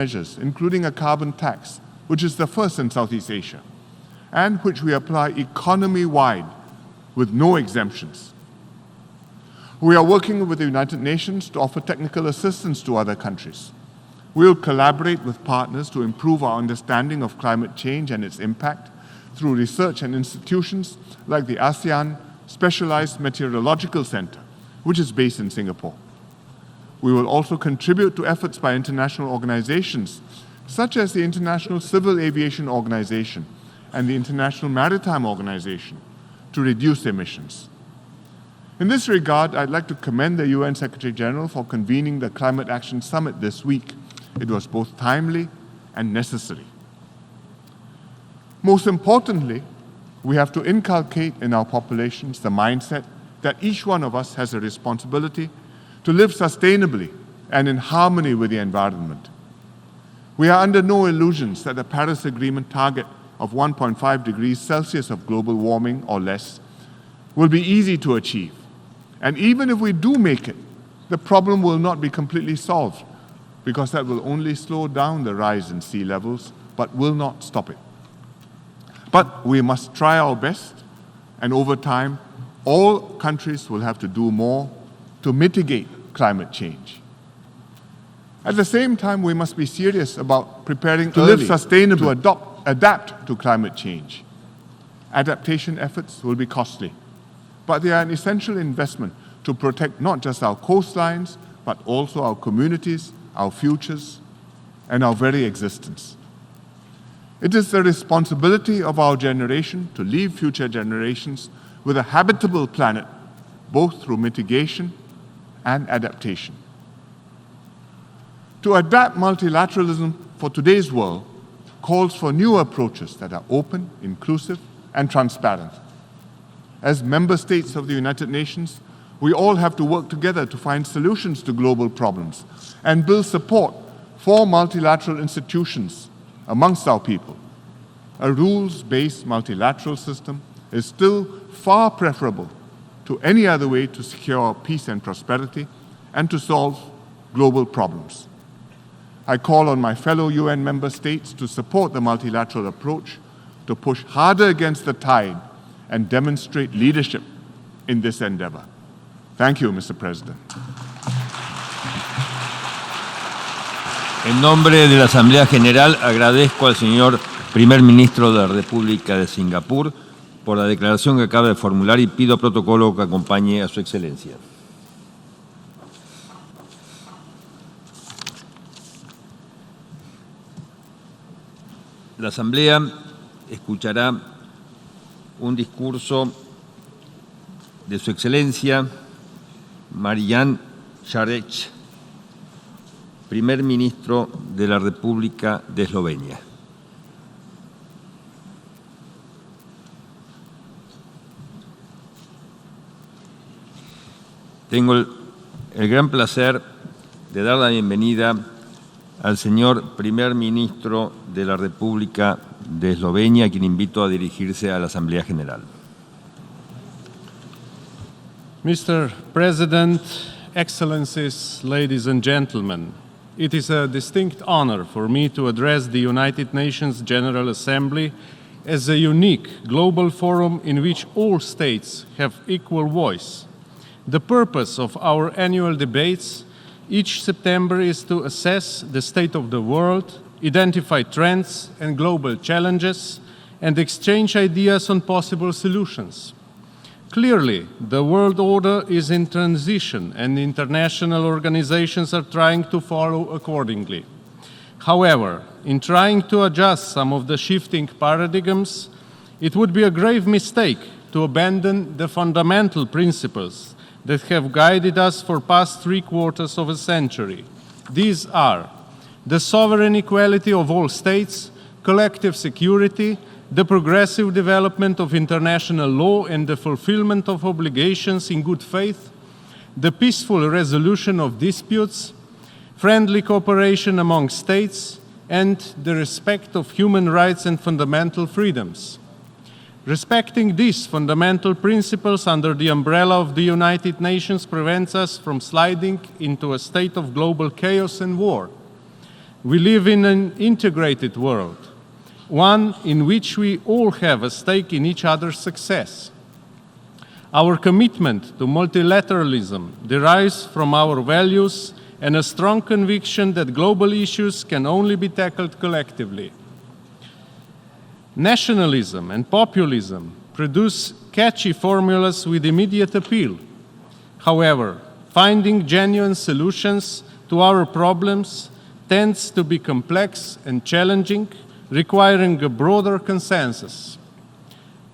measures, including a carbon tax, which is the first in Southeast Asia, and which we apply economy-wide with no exemptions. We are working with the United Nations to offer technical assistance to other countries. We will collaborate with partners to improve our understanding of climate change and its impact through research and institutions like the ASEAN Specialized Meteorological Center, which is based in Singapore. We will also contribute to efforts by international organizations such as the International Civil Aviation Organization and the International Maritime Organization to reduce emissions. In this regard, I'd like to commend the UN Secretary General for convening the Climate Action Summit this week. It was both timely and necessary. Most importantly, we have to inculcate in our populations the mindset that each one of us has a responsibility to live sustainably and in harmony with the environment. We are under no illusions that the Paris Agreement target of 1.5 degrees Celsius of global warming or less will be easy to achieve. And even if we do make it, the problem will not be completely solved, because that will only slow down the rise in sea levels, but will not stop it. But we must try our best, and over time, all countries will have to do more to mitigate climate change. At the same time, we must be serious about preparing to live sustainably, to adapt to climate change. Adaptation efforts will be costly, but they are an essential investment to protect not just our coastlines, but also our communities, our futures, and our very existence. It is the responsibility of our generation to leave future generations with a habitable planet, both through mitigation and adaptation. To adapt multilateralism for today's world calls for new approaches that are open, inclusive, and transparent. As member states of the United Nations, we all have to work together to find solutions to global problems and build support for multilateral institutions amongst our people. A rules-based multilateral system is still far preferable to any other way to secure peace and prosperity and to solve global problems. I call on my fellow UN member states to support the multilateral approach, to push harder against the tide and demonstrate leadership in this endeavor. Thank you, Mr. President. En nombre de la Asamblea General, agradezco al señor Primer Ministro de la República de Singapur por la declaración que acaba de formular y pido protocolo que acompañe a su excelencia. La Asamblea escuchará un discurso de su excelencia Marian Šarec, Primer Ministro de la República de Eslovenia. Tengo el gran placer de dar la bienvenida al señor Primer Ministro de la República de Eslovenia, a quien invito a dirigirse a la Asamblea General. Mr. President, Excellencies, ladies and gentlemen, it is a distinct honor for me to address the United Nations General Assembly as a unique global forum in which all states have equal voice. The purpose of our annual debates each September is to assess the state of the world, identify trends and global challenges, and exchange ideas on possible solutions. Clearly, the world order is in transition and international organizations are trying to follow accordingly. However, in trying to adjust some of the shifting paradigms, it would be a grave mistake to abandon the fundamental principles that have guided us for past 3/4 of a century. These are the sovereign equality of all states, collective security, the progressive development of international law and the fulfillment of obligations in good faith, the peaceful resolution of disputes, friendly cooperation among states, and the respect of human rights and fundamental freedoms. Respecting these fundamental principles under the umbrella of the United Nations prevents us from sliding into a state of global chaos and war. We live in an integrated world, one in which we all have a stake in each other's success. Our commitment to multilateralism derives from our values and a strong conviction that global issues can only be tackled collectively. Nationalism and populism produce catchy formulas with immediate appeal. However, finding genuine solutions to our problems tends to be complex and challenging, requiring a broader consensus.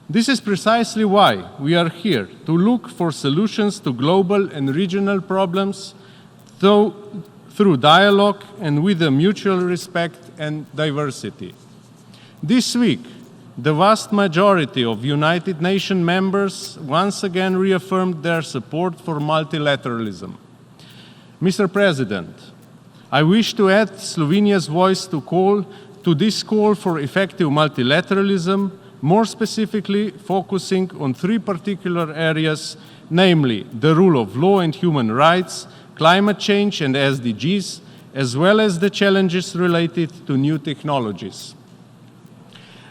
This is precisely why we are here, to look for solutions to global and regional problems through dialogue and with a mutual respect and diversity. This week, the vast majority of United Nations members once again reaffirmed their support for multilateralism. Mr. President, I wish to add Slovenia's voice to this call for effective multilateralism, more specifically focusing on three particular areas, namely the rule of law and human rights, climate change and SDGs, as well as the challenges related to new technologies.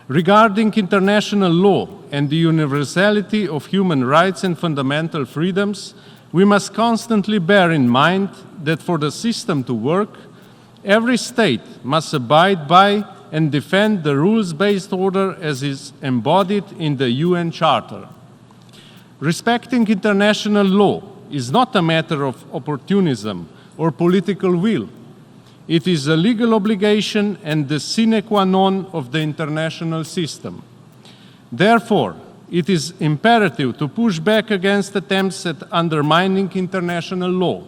Regarding international law and the universality of human rights and fundamental freedoms, we must constantly bear in mind that for the system to work, every state must abide by and defend the rules-based order as is embodied in the UN Charter. Respecting international law is not a matter of opportunism or political will. It is a legal obligation and the sine qua non of the international system. Therefore, it is imperative to push back against attempts at undermining international law.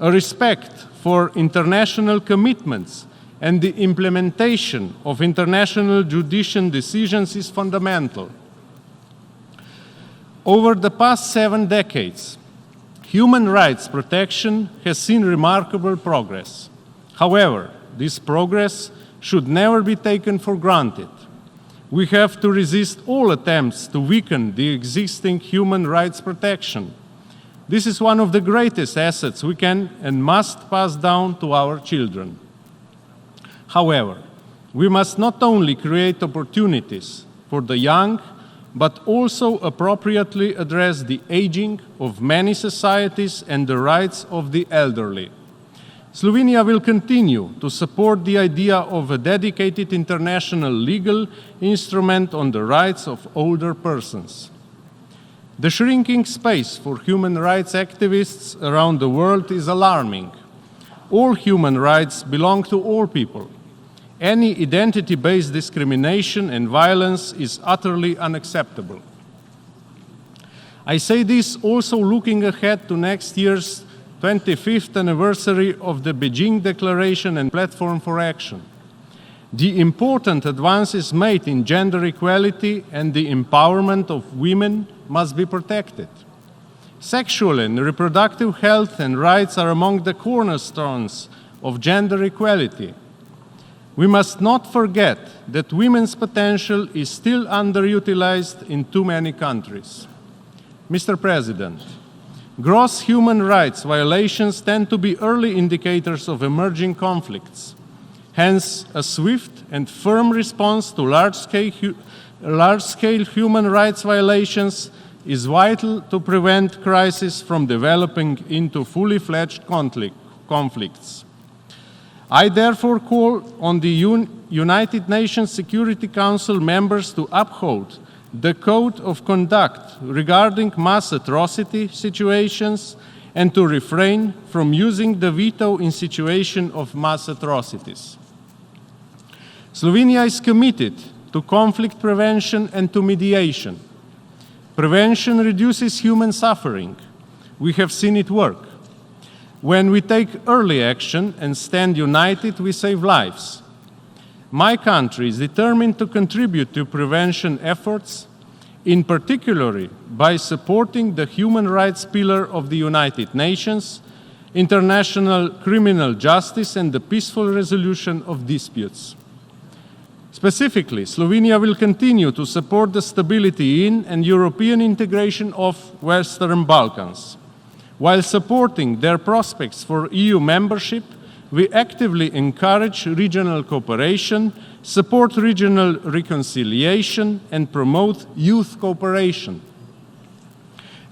A respect for international commitments and the implementation of international judicial decisions is fundamental. Over the past 7 decades, human rights protection has seen remarkable progress. However, this progress should never be taken for granted. We have to resist all attempts to weaken the existing human rights protection. This is one of the greatest assets we can and must pass down to our children. However, we must not only create opportunities for the young, but also appropriately address the aging of many societies and the rights of the elderly. Slovenia will continue to support the idea of a dedicated international legal instrument on the rights of older persons. The shrinking space for human rights activists around the world is alarming. All human rights belong to all people. Any identity-based discrimination and violence is utterly unacceptable. I say this also looking ahead to next year's 25th anniversary of the Beijing Declaration and Platform for Action. The important advances made in gender equality and the empowerment of women must be protected. Sexual and reproductive health and rights are among the cornerstones of gender equality. We must not forget that women's potential is still underutilized in too many countries. Mr. President, gross human rights violations tend to be early indicators of emerging conflicts. Hence, a swift and firm response to large-scale human rights violations is vital to prevent crises from developing into fully fledged conflicts. I therefore call on the United Nations Security Council members to uphold the Code of Conduct regarding mass atrocity situations and to refrain from using the veto in situations of mass atrocities. Slovenia is committed to conflict prevention and to mediation. Prevention reduces human suffering. We have seen it work. When we take early action and stand united, we save lives. My country is determined to contribute to prevention efforts, in particular by supporting the human rights pillar of the United Nations, international criminal justice, and the peaceful resolution of disputes. Specifically, Slovenia will continue to support the stability in and European integration of Western Balkans. While supporting their prospects for EU membership, we actively encourage regional cooperation, support regional reconciliation, and promote youth cooperation.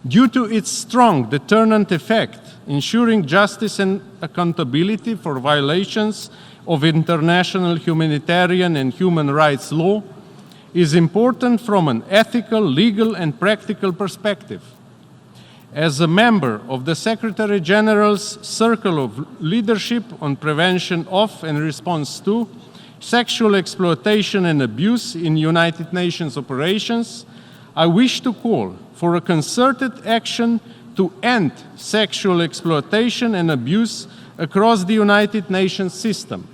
Due to its strong deterrent effect, ensuring justice and accountability for violations of international humanitarian and human rights law is important from an ethical, legal, and practical perspective. As a member of the Secretary General's Circle of Leadership on Prevention of and Response to Sexual Exploitation and Abuse in United Nations operations, I wish to call for a concerted action to end sexual exploitation and abuse across the United Nations system.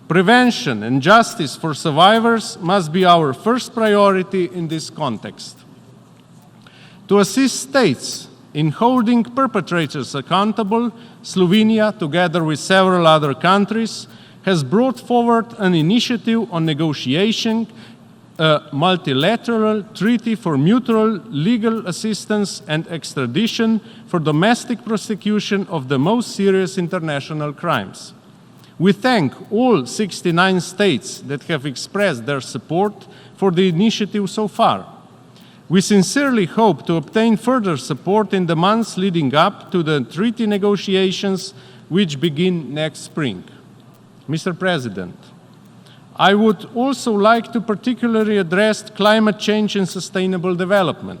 Prevention and justice for survivors must be our first priority in this context. To assist states in holding perpetrators accountable, Slovenia, together with several other countries, has brought forward an initiative on negotiating a multilateral treaty for mutual legal assistance and extradition for domestic prosecution of the most serious international crimes. We thank all 69 states that have expressed their support for the initiative so far. We sincerely hope to obtain further support in the months leading up to the treaty negotiations, which begin next spring. Mr. President, I would also like to particularly address climate change and sustainable development.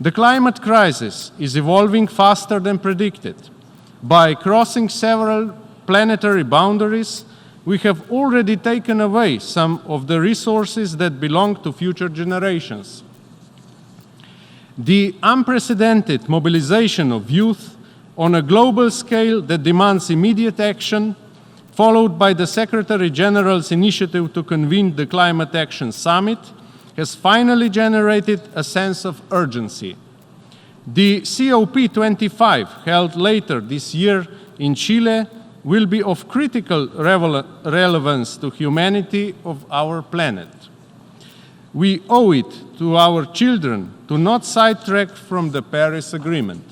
The climate crisis is evolving faster than predicted. By crossing several planetary boundaries, we have already taken away some of the resources that belong to future generations. The unprecedented mobilization of youth on a global scale that demands immediate action, followed by the Secretary General's initiative to convene the Climate Action Summit, has finally generated a sense of urgency. The COP25, held later this year in Chile, will be of critical relevance to humanity of our planet. We owe it to our children to not sidetrack from the Paris Agreement.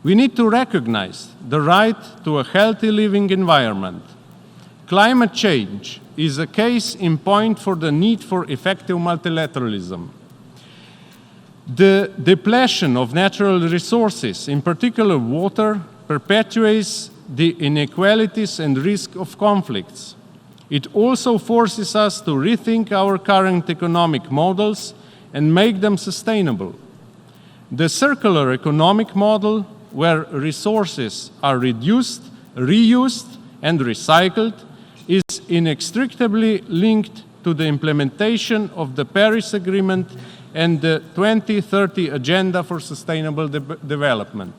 We need to recognize the right to a healthy living environment. Climate change is a case in point for the need for effective multilateralism. The depletion of natural resources, in particular water, perpetuates the inequalities and risk of conflicts. It also forces us to rethink our current economic models and make them sustainable. The circular economic model, where resources are reduced, reused, and recycled, is inextricably linked to the implementation of the Paris Agreement and the 2030 Agenda for Sustainable Development.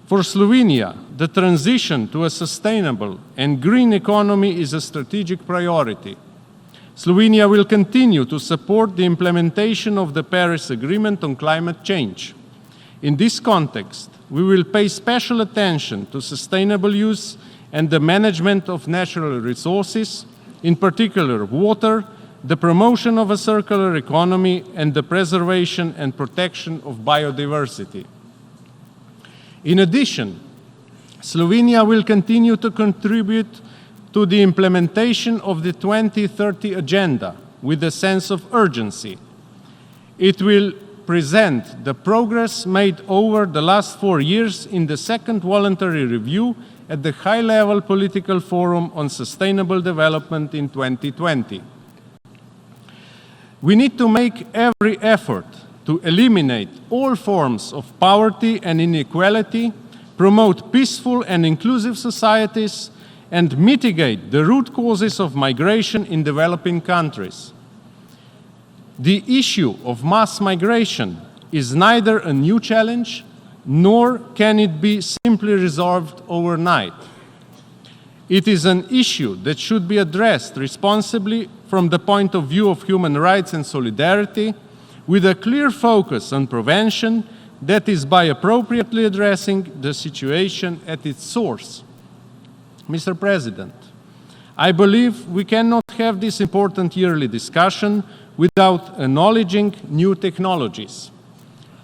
For Slovenia, the transition to a sustainable and green economy is a strategic priority. Slovenia will continue to support the implementation of the Paris Agreement on climate change. In this context, we will pay special attention to sustainable use and the management of natural resources, in particular water, the promotion of a circular economy, and the preservation and protection of biodiversity. In addition, Slovenia will continue to contribute to the implementation of the 2030 Agenda with a sense of urgency. It will present the progress made over the last 4 years in the second voluntary review at the high-level political forum on sustainable development in 2020. We need to make every effort to eliminate all forms of poverty and inequality, promote peaceful and inclusive societies, and mitigate the root causes of migration in developing countries. The issue of mass migration is neither a new challenge, nor can it be simply resolved overnight. It is an issue that should be addressed responsibly from the point of view of human rights and solidarity, with a clear focus on prevention, that is, by appropriately addressing the situation at its source. Mr. President, I believe we cannot have this important yearly discussion without acknowledging new technologies.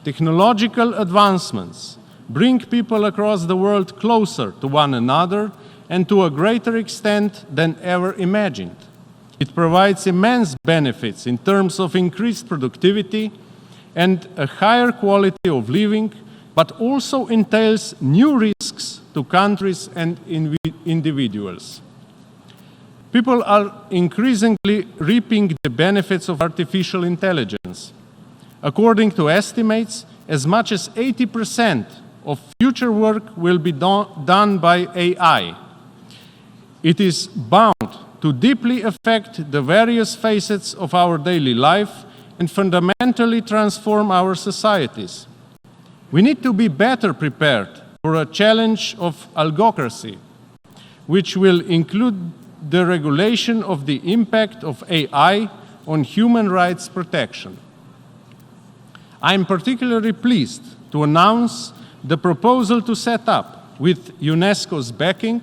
Technological advancements bring people across the world closer to one another and to a greater extent than ever imagined. It provides immense benefits in terms of increased productivity and a higher quality of living, but also entails new risks to countries and individuals. People are increasingly reaping the benefits of artificial intelligence. According to estimates, as much as 80% of future work will be done by AI. It is bound to deeply affect the various facets of our daily life and fundamentally transform our societies. We need to be better prepared for a challenge of algocracy, which will include the regulation of the impact of AI on human rights protection. I am particularly pleased to announce the proposal to set up, with UNESCO's backing,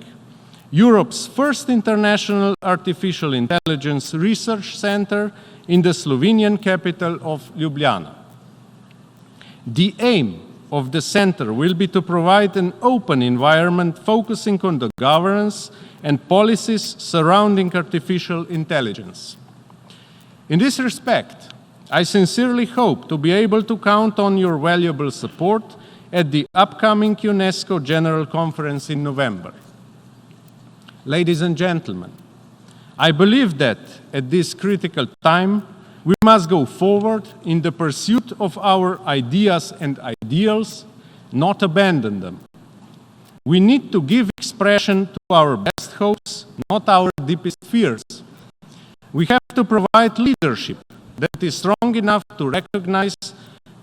Europe's first international artificial intelligence research center in the Slovenian capital of Ljubljana. The aim of the center will be to provide an open environment focusing on the governance and policies surrounding artificial intelligence. In this respect, I sincerely hope to be able to count on your valuable support at the upcoming UNESCO General Conference in November. Ladies and gentlemen, I believe that at this critical time, we must go forward in the pursuit of our ideas and ideals, not abandon them. We need to give expression to our best hopes, not our deepest fears. We have to provide leadership that is strong enough to recognize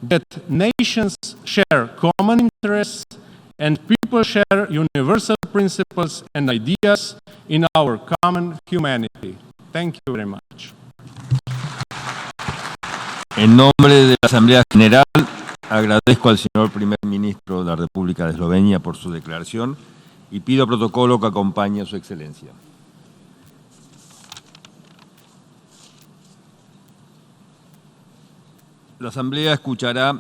that nations share common interests and people share universal principles and ideas in our common humanity. Thank you very much. En nombre de la Asamblea General, agradezco al señor Primer Ministro de la República de Eslovenia por su declaración y pido protocolo que acompañe a su excelencia. La Asamblea escuchará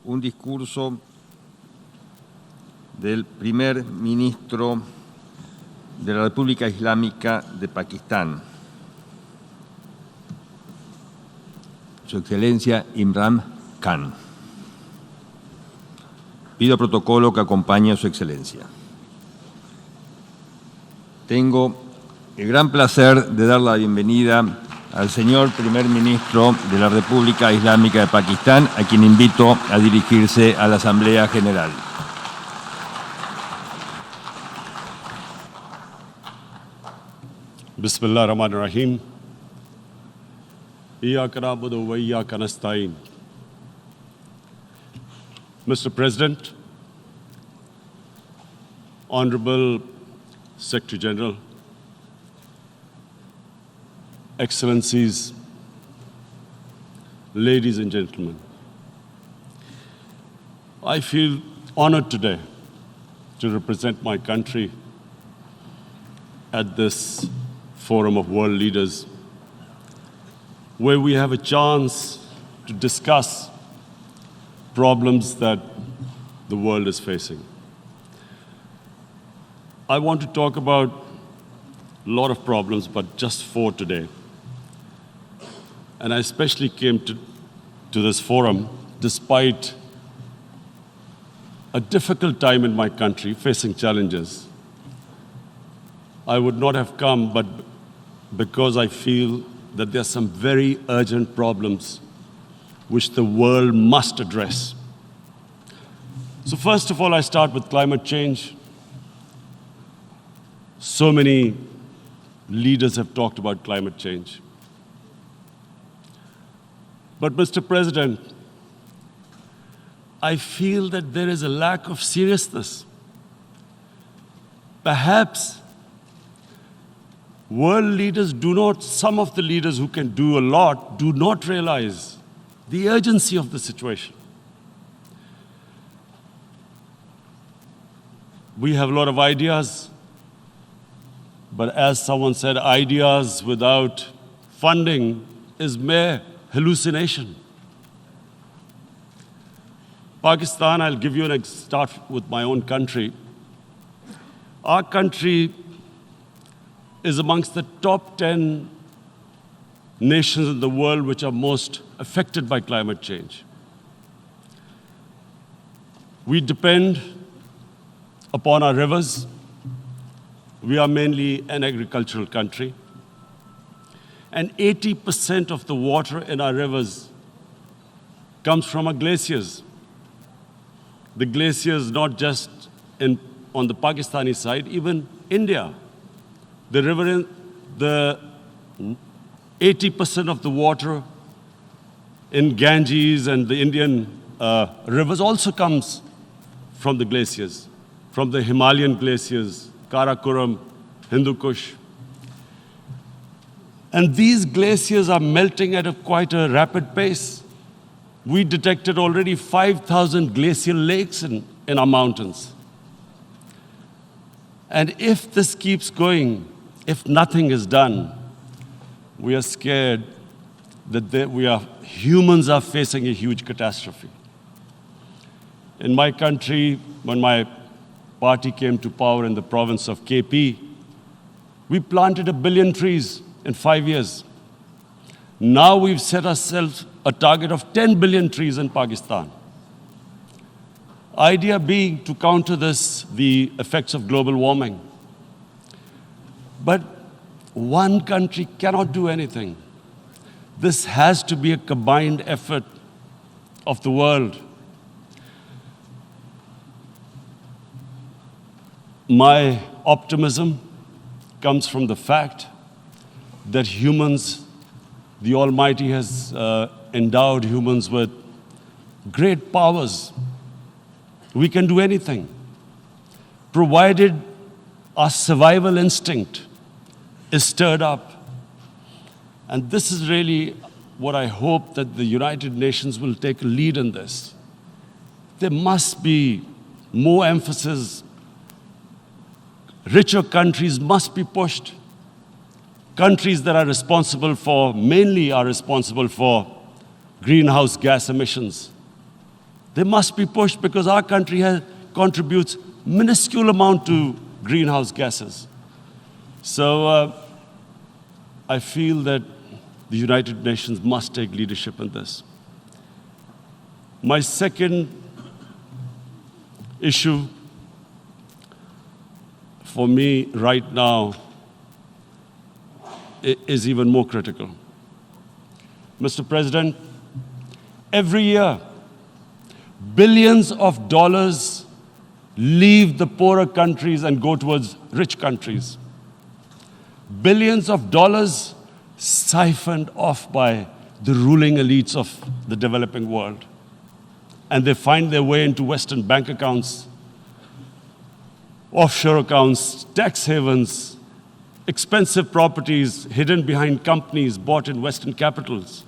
un discurso del Primer Ministro de la República Islámica de Pakistán, Su Excelencia Imran Khan. Pido protocolo que acompañe a Su Excelencia. Tengo el gran placer de dar la bienvenida al señor Primer Ministro de la República Islámica de Pakistán, a quien invito a dirigirse a la Asamblea General. Bismillah ar-Rahman ar-Rahim. Iyyaka na'budu wa iyyaka nasta'in. Mr. President, Honorable Secretary General, Excellencies, ladies and gentlemen, I feel honored today to represent my country at this forum of world leaders, where we have a chance to discuss problems that the world is facing. I want to talk about a lot of problems, but just 4 today. And I especially came to this forum despite a difficult time in my country, facing challenges. I would not have come, but because I feel that there are some very urgent problems which the world must address. So first of all, I start with climate change. So many leaders have talked about climate change. But Mr. President, I feel that there is a lack of seriousness. Perhaps world leaders some of the leaders who can do a lot, do not realize the urgency of the situation. We have a lot of ideas, but as someone said, ideas without funding is mere hallucination. Pakistan, I'll give you start with my own country. Our country is amongst the top 10 nations in the world which are most affected by climate change. We depend upon our rivers. We are mainly an agricultural country. And 80% of the water in our rivers comes from our glaciers. The glaciers, not just on the Pakistani side, even India. The river, the 80% of the water in Ganges and the Indian rivers also comes from the glaciers, from the Himalayan glaciers, Karakoram, Hindu Kush. And these glaciers are melting at quite a rapid pace. We detected already 5,000 glacial lakes in our mountains. And if this keeps going, if nothing is done, we are scared that humans are facing a huge catastrophe. In my country, when my party came to power in the province of KP, we planted 1 billion trees in 5 years. Now we've set ourselves a target of 10 billion trees in Pakistan. Idea being to counter the effects of global warming. But one country cannot do anything. This has to be a combined effort of the world. My optimism comes from the fact that humans, the Almighty has endowed humans with great powers. We can do anything, provided our survival instinct is stirred up. And this is really what I hope that the United Nations will take a lead in this. There must be more emphasis. Richer countries must be pushed. Countries that are responsible for, mainly are responsible for greenhouse gas emissions. They must be pushed because our country contributes minuscule amount to greenhouse gases. So I feel that the United Nations must take leadership in this. My second issue for me right now is even more critical. Mr. President, every year, billions of dollars leave the poorer countries and go towards rich countries. Billions of dollars siphoned off by the ruling elites of the developing world. And they find their way into Western bank accounts, offshore accounts, tax havens, expensive properties hidden behind companies bought in Western capitals.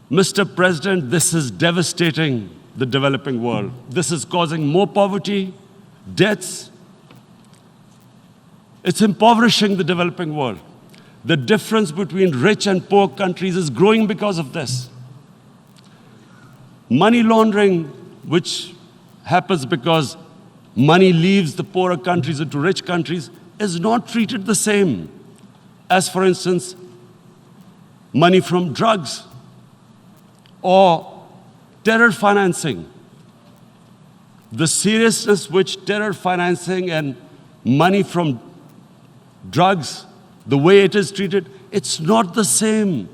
Mr. President, this is devastating the developing world. This is causing more poverty, debts. It's impoverishing the developing world. The difference between rich and poor countries is growing because of this. Money laundering, which happens because money leaves the poorer countries into rich countries, is not treated the same as, for instance, money from drugs or terror financing. The seriousness which terror financing and money from drugs, the way it is treated, it's not the same.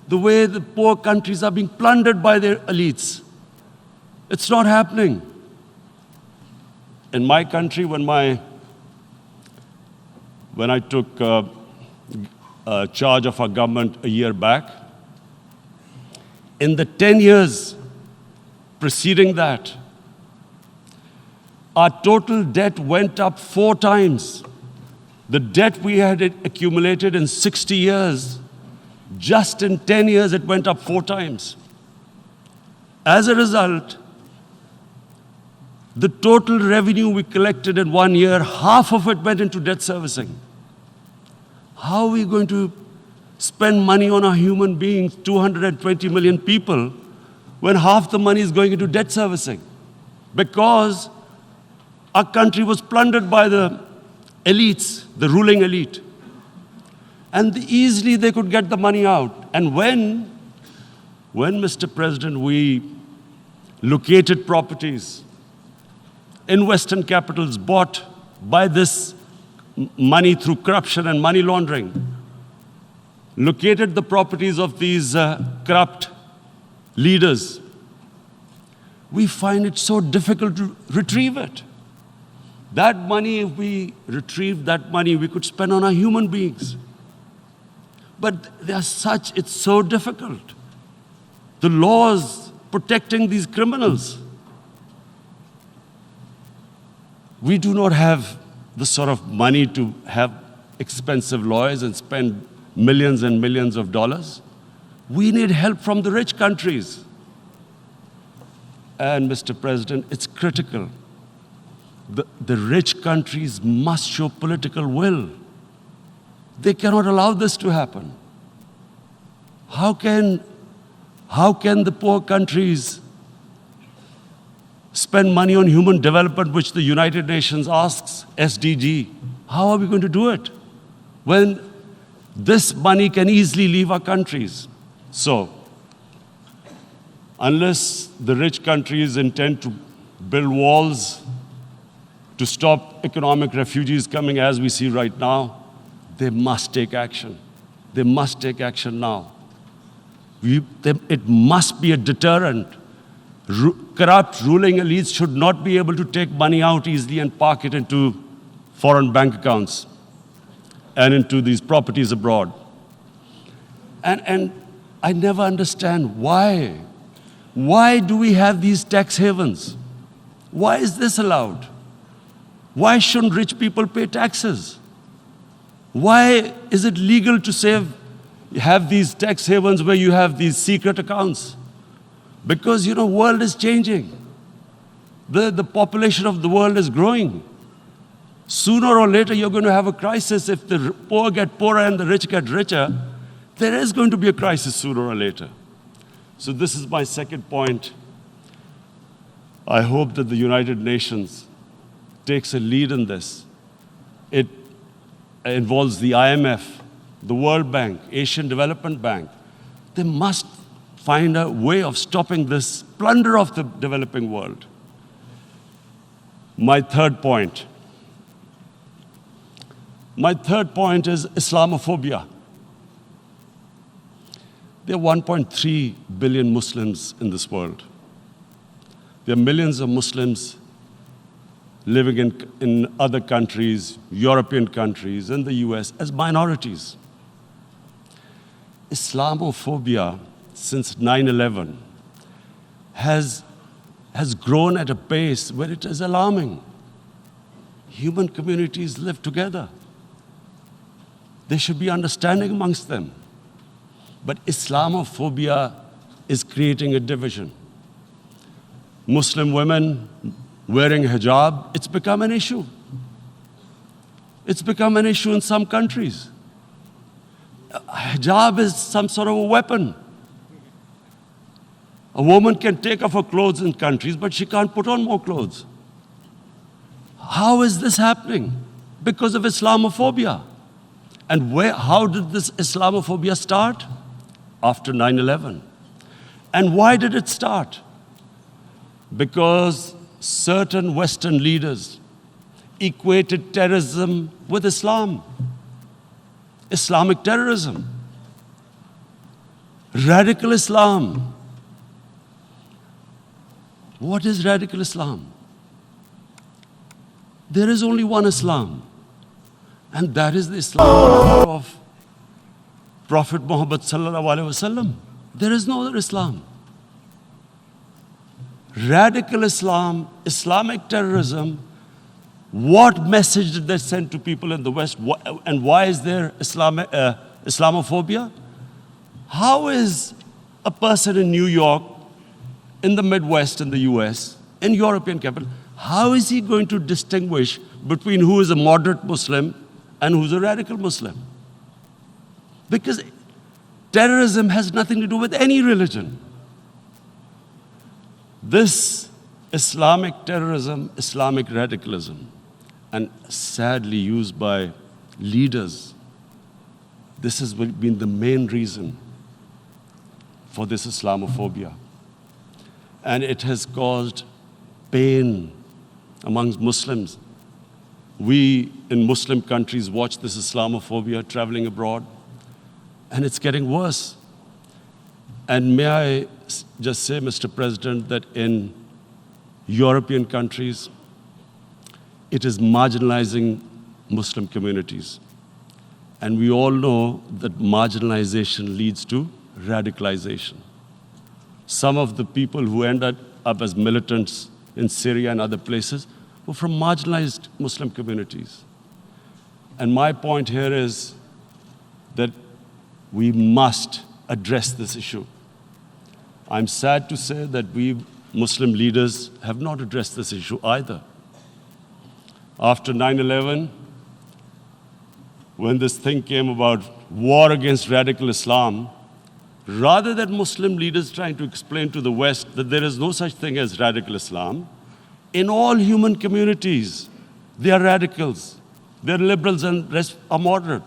The way the poor countries are being plundered by their elites. It's not happening. In my country, when I took charge of our government a year back, in the 10 years preceding that, our total debt went up 4 times. The debt we had accumulated in 60 years, just in 10 years, it went up 4 times. As a result, the total revenue we collected in 1 year, half of it went into debt servicing. How are we going to spend money on our human beings, 220 million people, when half the money is going into debt servicing? Because our country was plundered by the elites, the ruling elite. And easily they could get the money out. And when, Mr. President, we located properties in Western capitals bought by this money through corruption and money laundering, located the properties of these corrupt leaders, we find it so difficult to retrieve it. That money, if we retrieved that money, we could spend on our human beings. But they are such, it's so difficult. The laws protecting these criminals. We do not have the sort of money to have expensive lawyers and spend millions and millions of dollars. We need help from the rich countries. And Mr. President, it's critical. The rich countries must show political will. They cannot allow this to happen. How can the poor countries spend money on human development, which the United Nations asks, SDG? How are we going to do it when this money can easily leave our countries? So, unless the rich countries intend to build walls to stop economic refugees coming as we see right now, they must take action. They must take action now. It must be a deterrent. Corrupt ruling elites should not be able to take money out easily and park it into foreign bank accounts and into these properties abroad. And I never understand why. Why do we have these tax havens? Why is this allowed? Why shouldn't rich people pay taxes? Why is it legal to have these tax havens where you have these secret accounts? Because, the world is changing. The population of the world is growing. Sooner or later, you're going to have a crisis. If the poor get poorer and the rich get richer, there is going to be a crisis sooner or later. So this is my second point. I hope that the United Nations takes a lead in this. It involves the IMF, the World Bank, Asian Development Bank. They must find a way of stopping this plunder of the developing world. My third point is Islamophobia. There are 1.3 billion Muslims in this world. There are millions of Muslims living in other countries, European countries, in the US, as minorities. Islamophobia, since 9/11, has grown at a pace where it is alarming. Human communities live together. There should be understanding amongst them. But Islamophobia is creating a division. Muslim women wearing hijab, it's become an issue. It's become an issue in some countries. Hijab is some sort of a weapon. A woman can take off her clothes in countries, but she can't put on more clothes. How is this happening? Because of Islamophobia. And how did this Islamophobia start? After 9/11. And why did it start? Because certain Western leaders equated terrorism with Islam. Islamic terrorism. Radical Islam. What is radical Islam? There is only one Islam, and that is the Islam of Prophet Muhammad sallallahu alaihi wasallam. There is no other Islam. Radical Islam, Islamic terrorism, what message did they send to people in the West? And why is there Islamophobia? How is a person in New York, in the Midwest, in the US, in European capital, how is he going to distinguish between who is a moderate Muslim and who's a radical Muslim? Because terrorism has nothing to do with any religion. This Islamic terrorism, Islamic radicalism, and sadly used by leaders, this has been the main reason for this Islamophobia. And it has caused pain amongst Muslims. We in Muslim countries watch this Islamophobia traveling abroad, and it's getting worse. And may I just say, Mr. President, that in European countries, it is marginalizing Muslim communities. And we all know that marginalization leads to radicalization. Some of the people who ended up as militants in Syria and other places were from marginalized Muslim communities. And my point here is that we must address this issue. I'm sad to say that we Muslim leaders have not addressed this issue either. After 9/11, when this thing came about war against radical Islam, rather than Muslim leaders trying to explain to the West that there is no such thing as radical Islam, in all human communities, they are radicals. They're liberals and rest are moderate.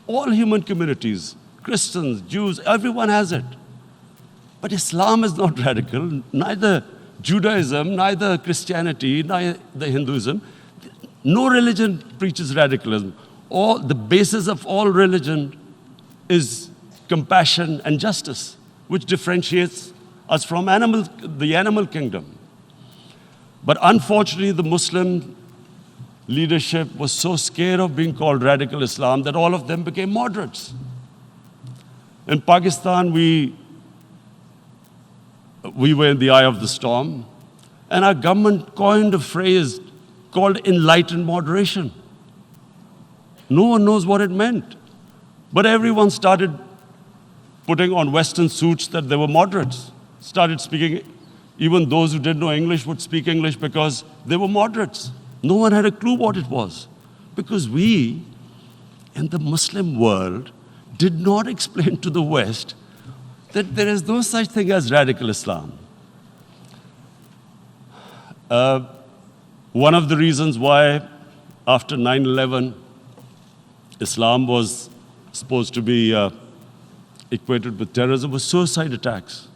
All human communities, Christians, Jews, everyone has it. But Islam is not radical, neither Judaism, neither Christianity, neither Hinduism. No religion preaches radicalism. The basis of all religion is compassion and justice, which differentiates us from the animal kingdom. But unfortunately, the Muslim leadership was so scared of being called radical Islam that all of them became moderates. In Pakistan, we were in the eye of the storm, and our government coined a phrase called enlightened moderation. No one knows what it meant, but everyone started putting on Western suits that they were moderates, started speaking. Even those who didn't know English would speak English because they were moderates. No one had a clue what it was, because we, in the Muslim world, did not explain to the West that there is no such thing as radical Islam. One of the reasons why, after 9/11, Islam was supposed to be equated with terrorism was suicide attacks.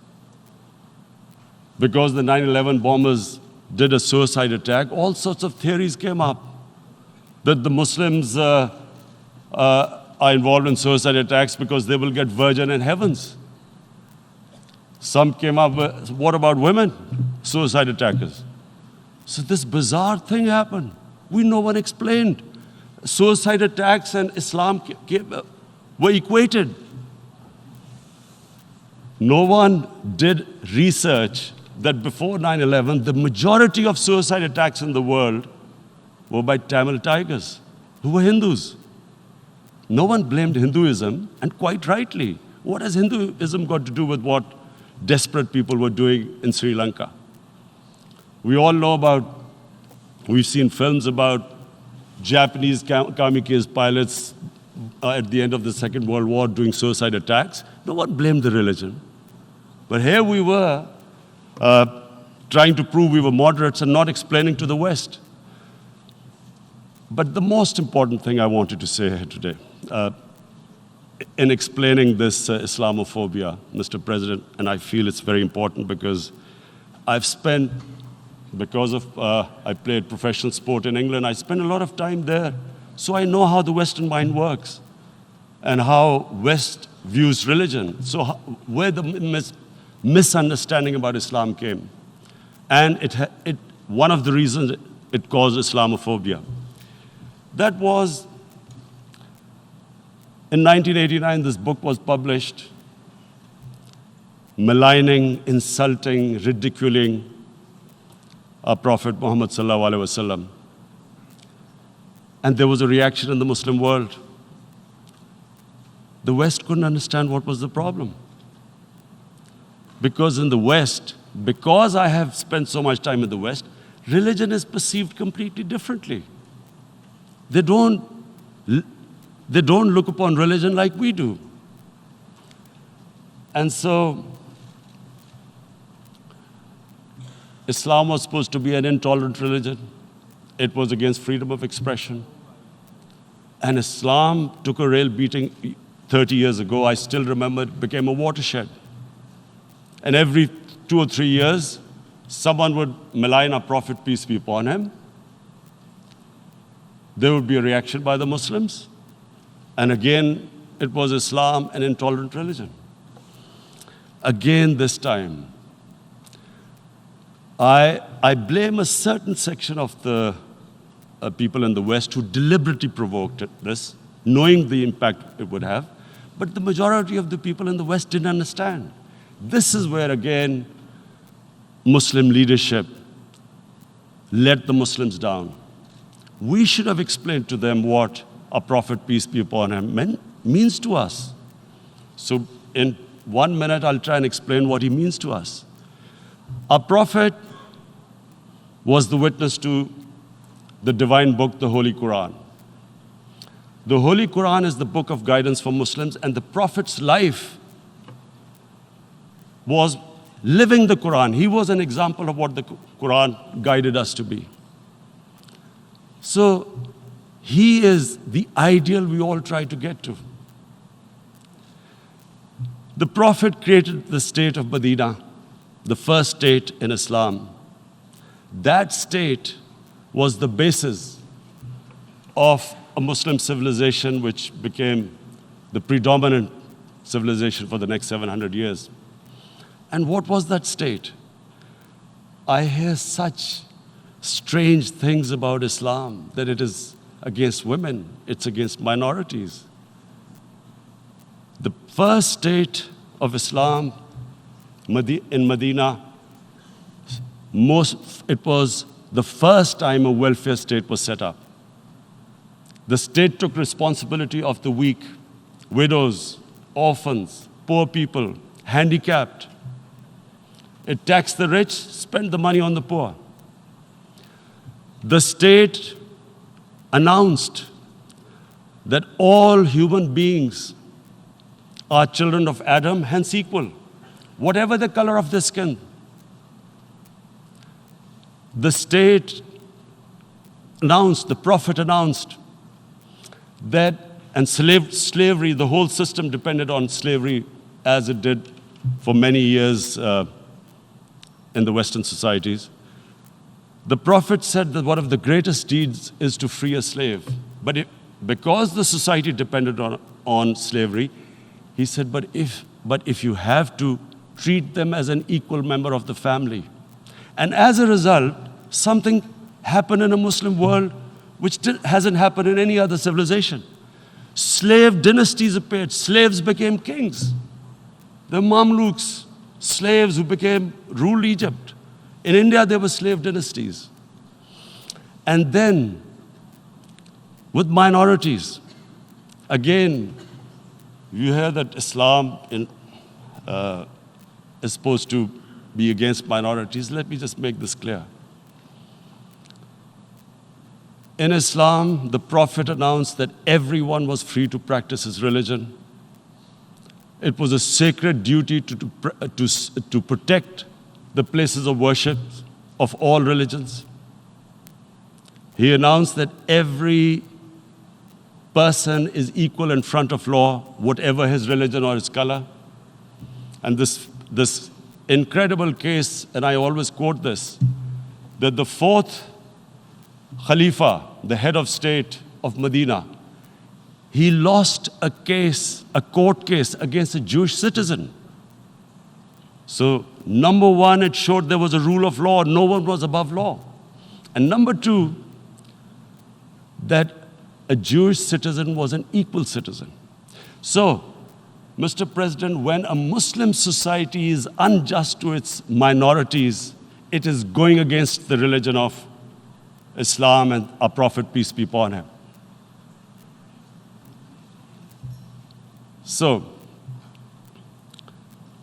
Because the 9/11 bombers did a suicide attack, all sorts of theories came up that the Muslims are involved in suicide attacks because they will get virgin in heavens. Some came up with, what about women, suicide attackers? So this bizarre thing happened. No one explained. Suicide attacks and Islam were equated. No one did research that before 9/11, the majority of suicide attacks in the world were by Tamil tigers, who were Hindus. No one blamed Hinduism, and quite rightly. What has Hinduism got to do with what desperate people were doing in Sri Lanka? We all know we've seen films about Japanese kamikaze pilots at the end of the Second World War doing suicide attacks. No one blamed the religion. But here we were trying to prove we were moderates and not explaining to the West. But the most important thing I wanted to say here today, in explaining this Islamophobia, Mr. President, and I feel it's very important because I played professional sport in England, I spent a lot of time there, so I know how the Western mind works and how West views religion. So where the misunderstanding about Islam came. And one of the reasons it caused Islamophobia. That was, in 1989, this book was published, maligning, insulting, ridiculing our Prophet Muhammad sallallahu alaihi wasallam. And there was a reaction in the Muslim world. The West couldn't understand what was the problem. Because in the West, because I have spent so much time in the West, religion is perceived completely differently. They don't look upon religion like we do. And so, Islam was supposed to be an intolerant religion. It was against freedom of expression. And Islam took a real beating 30 years ago. I still remember it became a watershed. And every 2 or 3 years, someone would malign our Prophet, peace be upon him. There would be a reaction by the Muslims. And again, it was Islam, an intolerant religion. Again, this time, I blame a certain section of the people in the West who deliberately provoked this, knowing the impact it would have. But the majority of the people in the West didn't understand. This is where, again, Muslim leadership let the Muslims down. We should have explained to them what our Prophet, peace be upon him, means to us. So in 1 minute, I'll try and explain what he means to us. Our Prophet was the witness to the divine book, the Holy Quran. The Holy Quran is the book of guidance for Muslims, and the Prophet's life was living the Quran. He was an example of what the Quran guided us to be. So he is the ideal we all try to get to. The Prophet created the state of Medina, the first state in Islam. That state was the basis of a Muslim civilization which became the predominant civilization for the next 700 years. And what was that state? I hear such strange things about Islam, that it is against women, it's against minorities. The first state of Islam in Medina, it was the first time a welfare state was set up. The state took responsibility of the weak, widows, orphans, poor people, handicapped. It taxed the rich, spent the money on the poor. The state announced that all human beings are children of Adam, hence equal, whatever the color of their skin. The state announced, the Prophet announced that, and slavery, the whole system depended on slavery as it did for many years in the Western societies. The Prophet said that one of the greatest deeds is to free a slave. But because the society depended on slavery, he said, but if you have to, treat them as an equal member of the family. And as a result, something happened in a Muslim world which hasn't happened in any other civilization. Slave dynasties appeared. Slaves became kings. The Mamluks, slaves who ruled Egypt. In India, there were slave dynasties. And then, with minorities, again, you hear that Islam is supposed to be against minorities. Let me just make this clear. In Islam, the Prophet announced that everyone was free to practice his religion. It was a sacred duty to protect the places of worship of all religions. He announced that every person is equal in front of law, whatever his religion or his color. And this incredible case, and I always quote this, that the fourth Khalifa, the head of state of Medina, he lost a court case against a Jewish citizen. So, number one, it showed there was a rule of law, no one was above law. And number two, that a Jewish citizen was an equal citizen. So, Mr. President, when a Muslim society is unjust to its minorities, it is going against the religion of Islam and our Prophet, peace be upon him. So,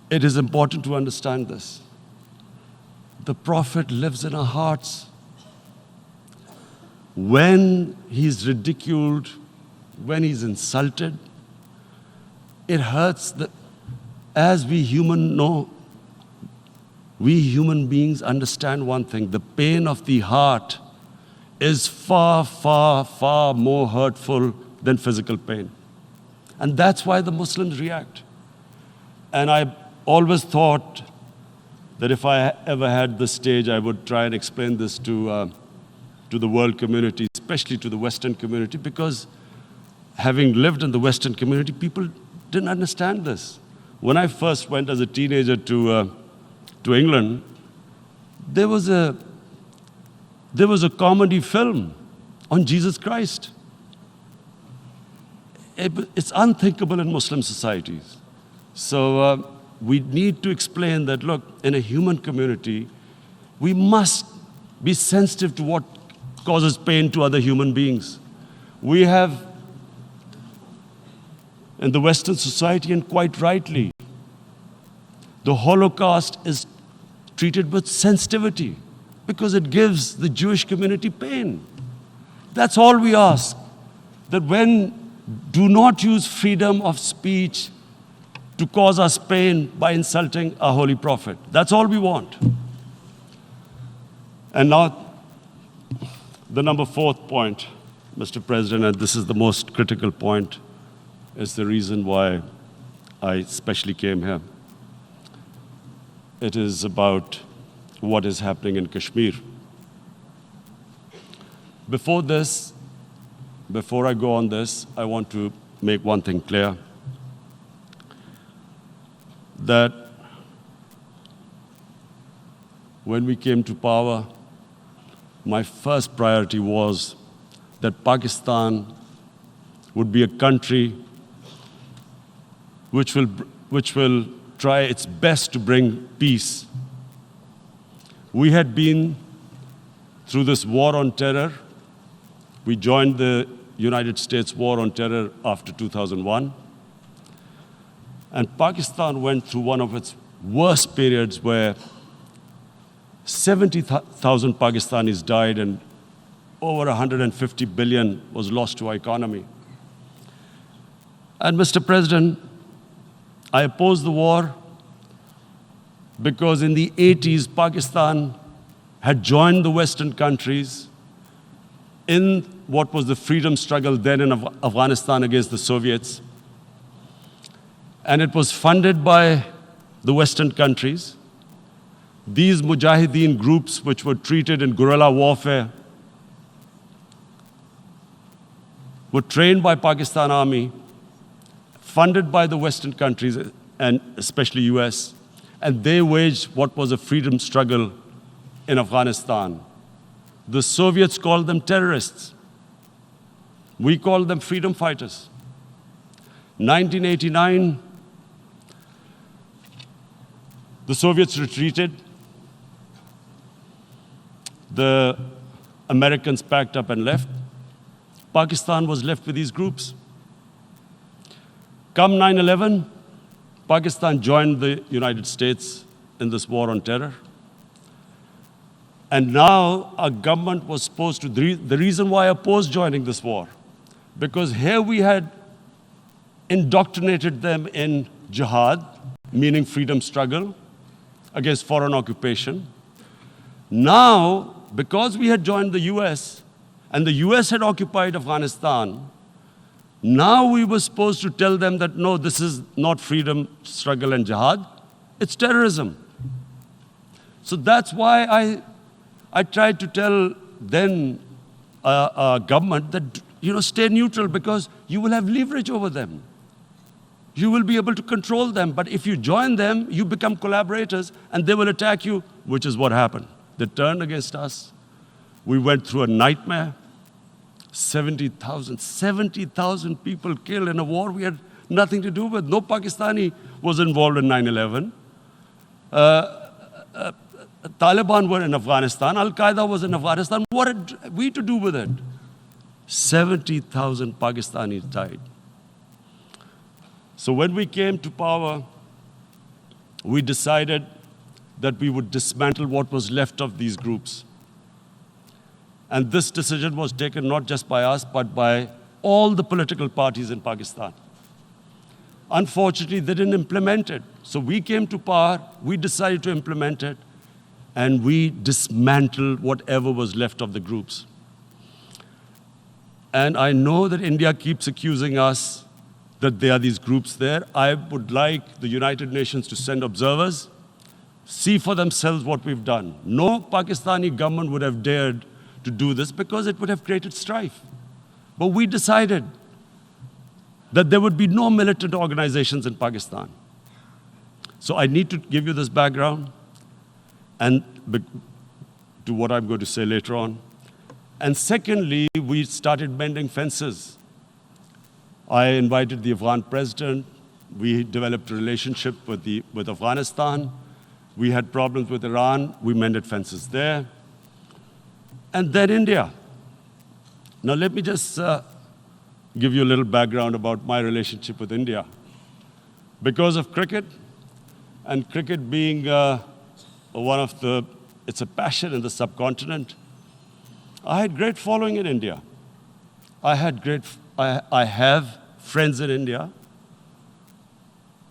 it is important to understand this. The Prophet lives in our hearts. When he's ridiculed, when he's insulted, it hurts. As we humans know, we human beings understand one thing: the pain of the heart is far, far, far more hurtful than physical pain. And that's why the Muslims react. And I always thought that if I ever had the stage, I would try and explain this to the world community, especially to the Western community, because having lived in the Western community, people didn't understand this. When I first went as a teenager to England, there was a comedy film on Jesus Christ. It's unthinkable in Muslim societies. So we need to explain that, look, in a human community, we must be sensitive to what causes pain to other human beings. We have, in the Western society, and quite rightly, the Holocaust is treated with sensitivity because it gives the Jewish community pain. That's all we ask. That do not use freedom of speech to cause us pain by insulting our holy prophet. That's all we want. And now, the number 4th point, Mr. President, and this is the most critical point, is the reason why I especially came here. It is about what is happening in Kashmir. Before I go on this, I want to make one thing clear, that when we came to power, my first priority was that Pakistan would be a country which will try its best to bring peace. We had been through this war on terror. We joined the United States war on terror after 2001. And Pakistan went through one of its worst periods where 70,000 Pakistanis died and over 150 billion was lost to our economy. And Mr. President, I opposed the war because in the 80s, Pakistan had joined the Western countries in what was the freedom struggle then in Afghanistan against the Soviets. And it was funded by the Western countries. These mujahideen groups, which were treated in guerrilla warfare, were trained by Pakistan Army, funded by the Western countries, and especially US, and they waged what was a freedom struggle in Afghanistan. The Soviets called them terrorists. We called them freedom fighters. 1989, the Soviets retreated. The Americans packed up and left. Pakistan was left with these groups. Come 9/11, Pakistan joined the United States in this war on terror. And now our government was supposed to, the reason why I opposed joining this war, because here we had indoctrinated them in jihad, meaning freedom struggle against foreign occupation. Now, because we had joined the US, and the US had occupied Afghanistan, now we were supposed to tell them that, no, this is not freedom struggle and jihad, it's terrorism. So that's why I tried to tell then government that, stay neutral because you will have leverage over them. You will be able to control them. But if you join them, you become collaborators and they will attack you, which is what happened. They turned against us. We went through a nightmare. 70,000 people killed in a war we had nothing to do with. No Pakistani was involved in 9/11. Taliban were in Afghanistan. Al-Qaeda was in Afghanistan. What had we to do with it? 70,000 Pakistanis died. So when we came to power, we decided that we would dismantle what was left of these groups. And this decision was taken not just by us, but by all the political parties in Pakistan. Unfortunately, they didn't implement it. So we came to power, we decided to implement it, and we dismantled whatever was left of the groups. And I know that India keeps accusing us that there are these groups there. I would like the United Nations to send observers, see for themselves what we've done. No Pakistani government would have dared to do this because it would have created strife. But we decided that there would be no militant organizations in Pakistan. So I need to give you this background and to what I'm going to say later on. And secondly, we started mending fences. I invited the Afghan president. We developed a relationship with Afghanistan. We had problems with Iran. We mended fences there. And then India. Now let me just give you a little background about my relationship with India. Because of cricket, and cricket being it's a passion in the subcontinent, I had great following in India. I have friends in India,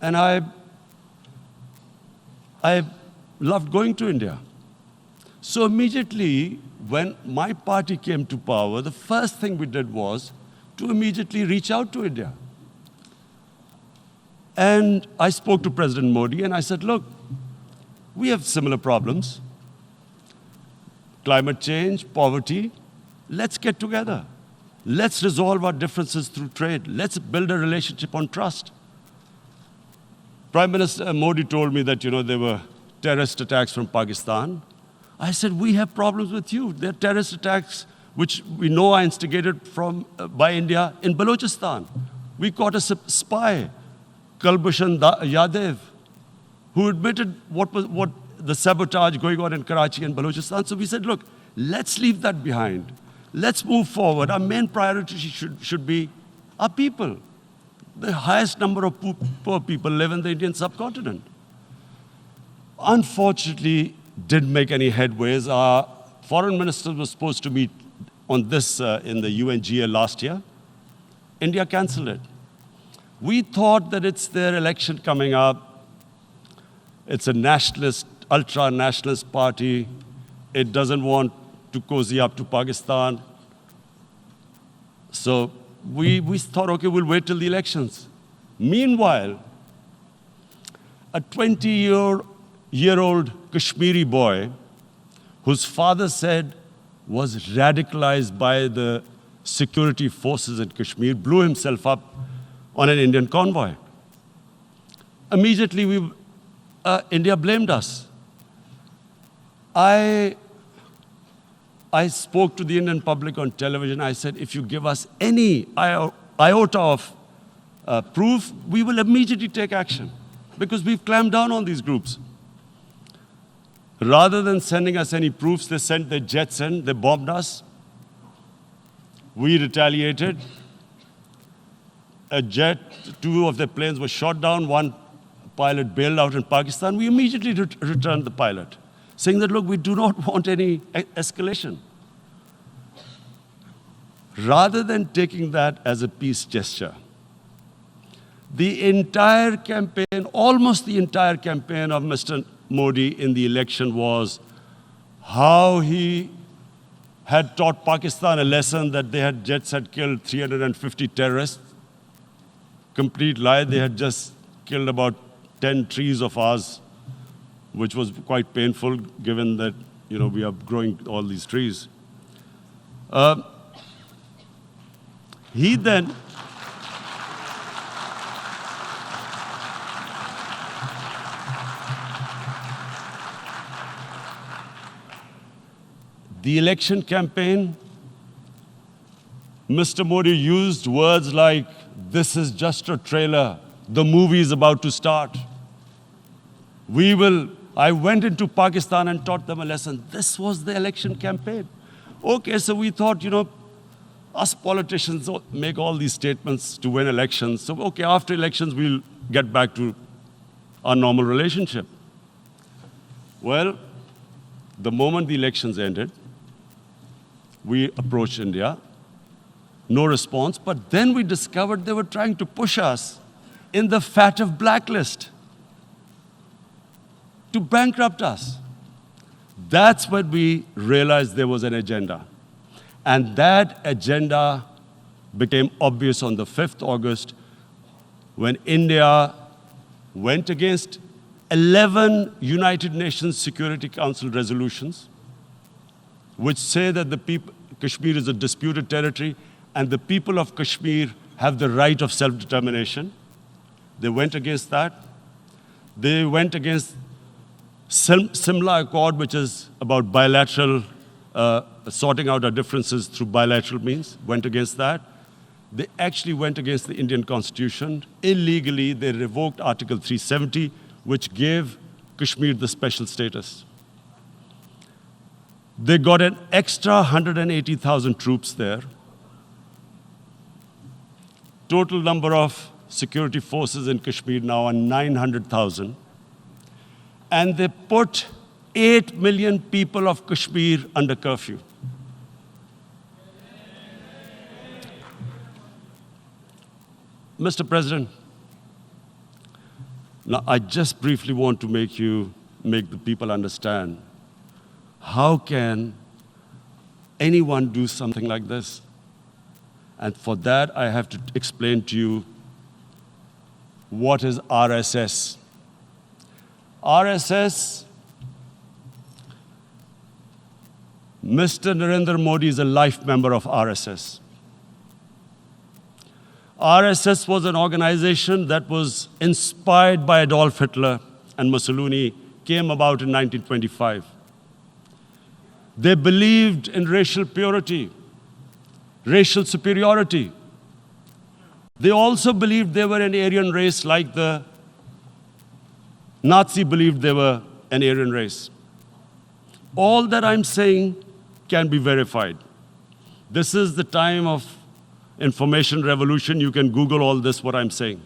and I loved going to India. So immediately, when my party came to power, the first thing we did was to immediately reach out to India. And I spoke to President Modi, and I said, look, we have similar problems. Climate change, poverty, let's get together. Let's resolve our differences through trade. Let's build a relationship on trust. Prime Minister Modi told me that, there were terrorist attacks from Pakistan. I said, we have problems with you. There are terrorist attacks which we know are instigated by India in Balochistan. We caught a spy, Kulbhushan Yadav, who admitted what the sabotage going on in Karachi and Balochistan. So we said, look, let's leave that behind. Let's move forward. Our main priority should be our people. The highest number of poor people live in the Indian subcontinent. Unfortunately, didn't make any headways. Our foreign ministers were supposed to meet on this in the UNGA last year. India canceled it. We thought that it's their election coming up. It's a nationalist, ultra-nationalist party. It doesn't want to cozy up to Pakistan. So we thought, okay, we'll wait till the elections. Meanwhile, a 20-year-old Kashmiri boy, whose father said was radicalized by the security forces in Kashmir, blew himself up on an Indian convoy. Immediately, India blamed us. I spoke to the Indian public on television. I said, if you give us any iota of proof, we will immediately take action because we've clamped down on these groups. Rather than sending us any proofs, they sent their jets in, they bombed us. We retaliated. Two of their planes were shot down, one pilot bailed out in Pakistan. We immediately returned the pilot, saying that, look, we do not want any escalation. Rather than taking that as a peace gesture, the entire campaign, almost the entire campaign of Mr. Modi in the election was how he had taught Pakistan a lesson that jets had killed 350 terrorists. Complete lie. They had just killed about 10 trees of ours, which was quite painful given that, we are growing all these trees. He then the election campaign, Mr. Modi used words like, this is just a trailer. The movie is about to start. I went into Pakistan and taught them a lesson. This was the election campaign. Okay, so we thought, us politicians make all these statements to win elections. So, okay, after elections, we'll get back to our normal relationship. Well, the moment the elections ended, we approached India. No response, but then we discovered they were trying to push us in the FATF blacklist to bankrupt us. That's when we realized there was an agenda. And that agenda became obvious on the 5th August when India went against 11 United Nations Security Council resolutions which say that Kashmir is a disputed territory and the people of Kashmir have the right of self-determination. They went against that. They went against Simla Accord, which is about bilateral, sorting out our differences through bilateral means, went against that. They actually went against the Indian Constitution. Illegally, they revoked Article 370, which gave Kashmir the special status. They got an extra 180,000 troops there. Total number of security forces in Kashmir now are 900,000. And they put 8 million people of Kashmir under curfew. Mr. President, now I just briefly want to make the people understand how can anyone do something like this? And for that, I have to explain to you what is RSS. RSS, Mr. Narendra Modi is a life member of RSS. RSS was an organization that was inspired by Adolf Hitler and Mussolini, came about in 1925. They believed in racial purity, racial superiority. They also believed they were an Aryan race like the Nazi believed they were an Aryan race. All that I'm saying can be verified. This is the time of information revolution. You can Google all this, what I'm saying.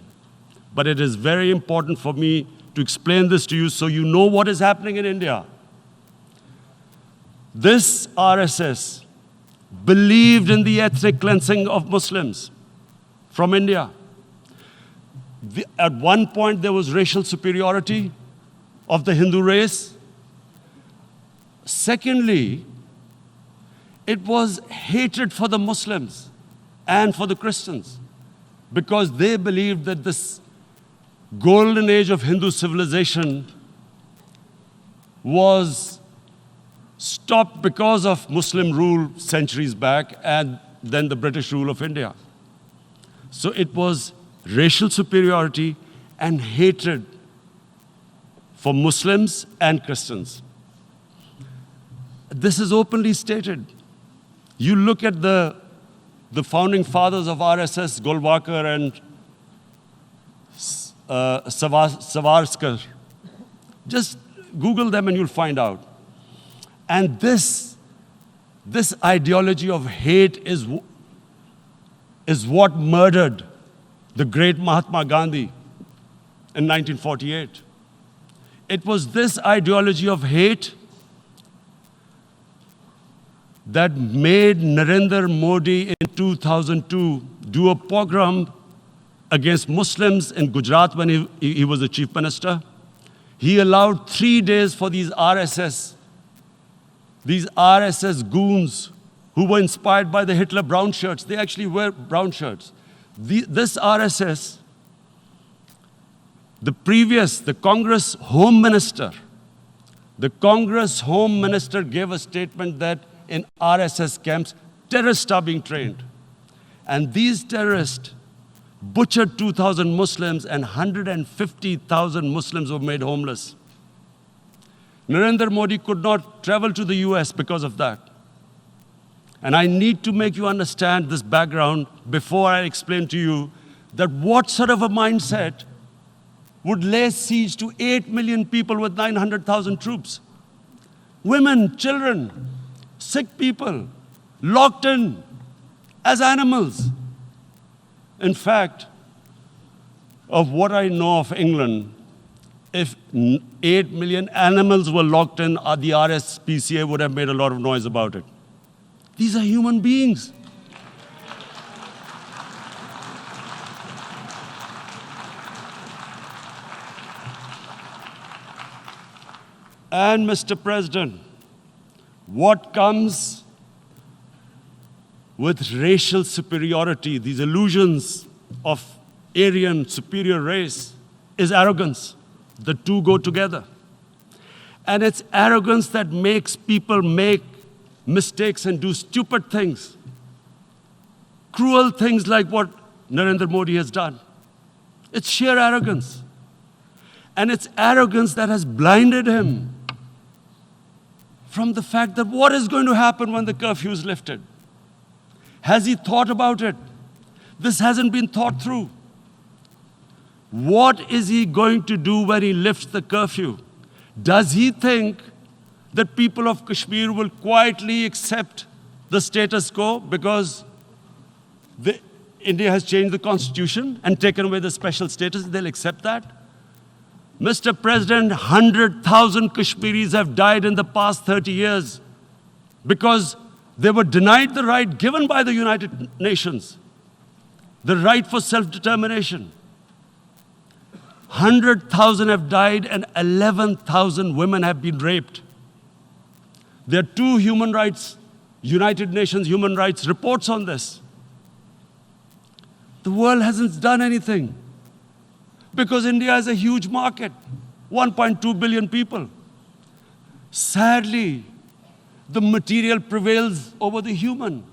But it is very important for me to explain this to you so you know what is happening in India. This RSS believed in the ethnic cleansing of Muslims from India. At one point, there was racial superiority of the Hindu race. Secondly, it was hatred for the Muslims and for the Christians because they believed that this golden age of Hindu civilization was stopped because of Muslim rule centuries back and then the British rule of India. So it was racial superiority and hatred for Muslims and Christians. This is openly stated. You look at the founding fathers of RSS, Golwalkar and Savarkar. Just Google them and you'll find out. And this ideology of hate is what murdered the great Mahatma Gandhi in 1948. It was this ideology of hate that made Narendra Modi in 2002 do a pogrom against Muslims in Gujarat when he was the chief minister. He allowed 3 days for these RSS goons who were inspired by the Hitler brown shirts. They actually wear brown shirts. This RSS, the Congress Home Minister gave a statement that in RSS camps, terrorists are being trained. And these terrorists butchered 2,000 Muslims and 150,000 Muslims were made homeless. Narendra Modi could not travel to the US because of that. And I need to make you understand this background before I explain to you that what sort of a mindset would lay siege to 8 million people with 900,000 troops. Women, children, sick people, locked in as animals. In fact, of what I know of England, if 8 million animals were locked in, the RSPCA would have made a lot of noise about it. These are human beings. And Mr. President, what comes with racial superiority, these illusions of Aryan superior race, is arrogance. The two go together. And it's arrogance that makes people make mistakes and do stupid things. Cruel things like what Narendra Modi has done. It's sheer arrogance. And it's arrogance that has blinded him from the fact that what is going to happen when the curfew is lifted? Has he thought about it? This hasn't been thought through. What is he going to do when he lifts the curfew? Does he think that people of Kashmir will quietly accept the status quo because India has changed the constitution and taken away the special status? They'll accept that? Mr. President, 100,000 Kashmiris have died in the past 30 years because they were denied the right given by the United Nations, the right for self-determination. 100,000 have died and 11,000 women have been raped. There are two United Nations human rights reports on this. The world hasn't done anything because India is a huge market, 1.2 billion people. Sadly, the material prevails over the human.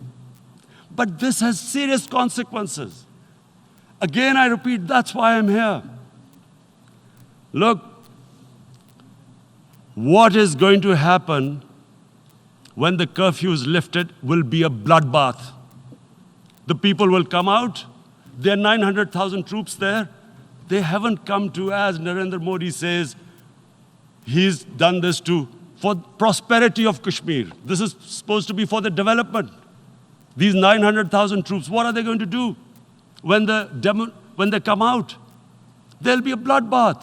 But this has serious consequences. Again, I repeat, that's why I'm here. Look, what is going to happen when the curfew is lifted will be a bloodbath. The people will come out. There are 900,000 troops there. They haven't come to, as Narendra Modi says, he's done this for prosperity of Kashmir. This is supposed to be for the development. These 900,000 troops, what are they going to do when they come out? There'll be a bloodbath.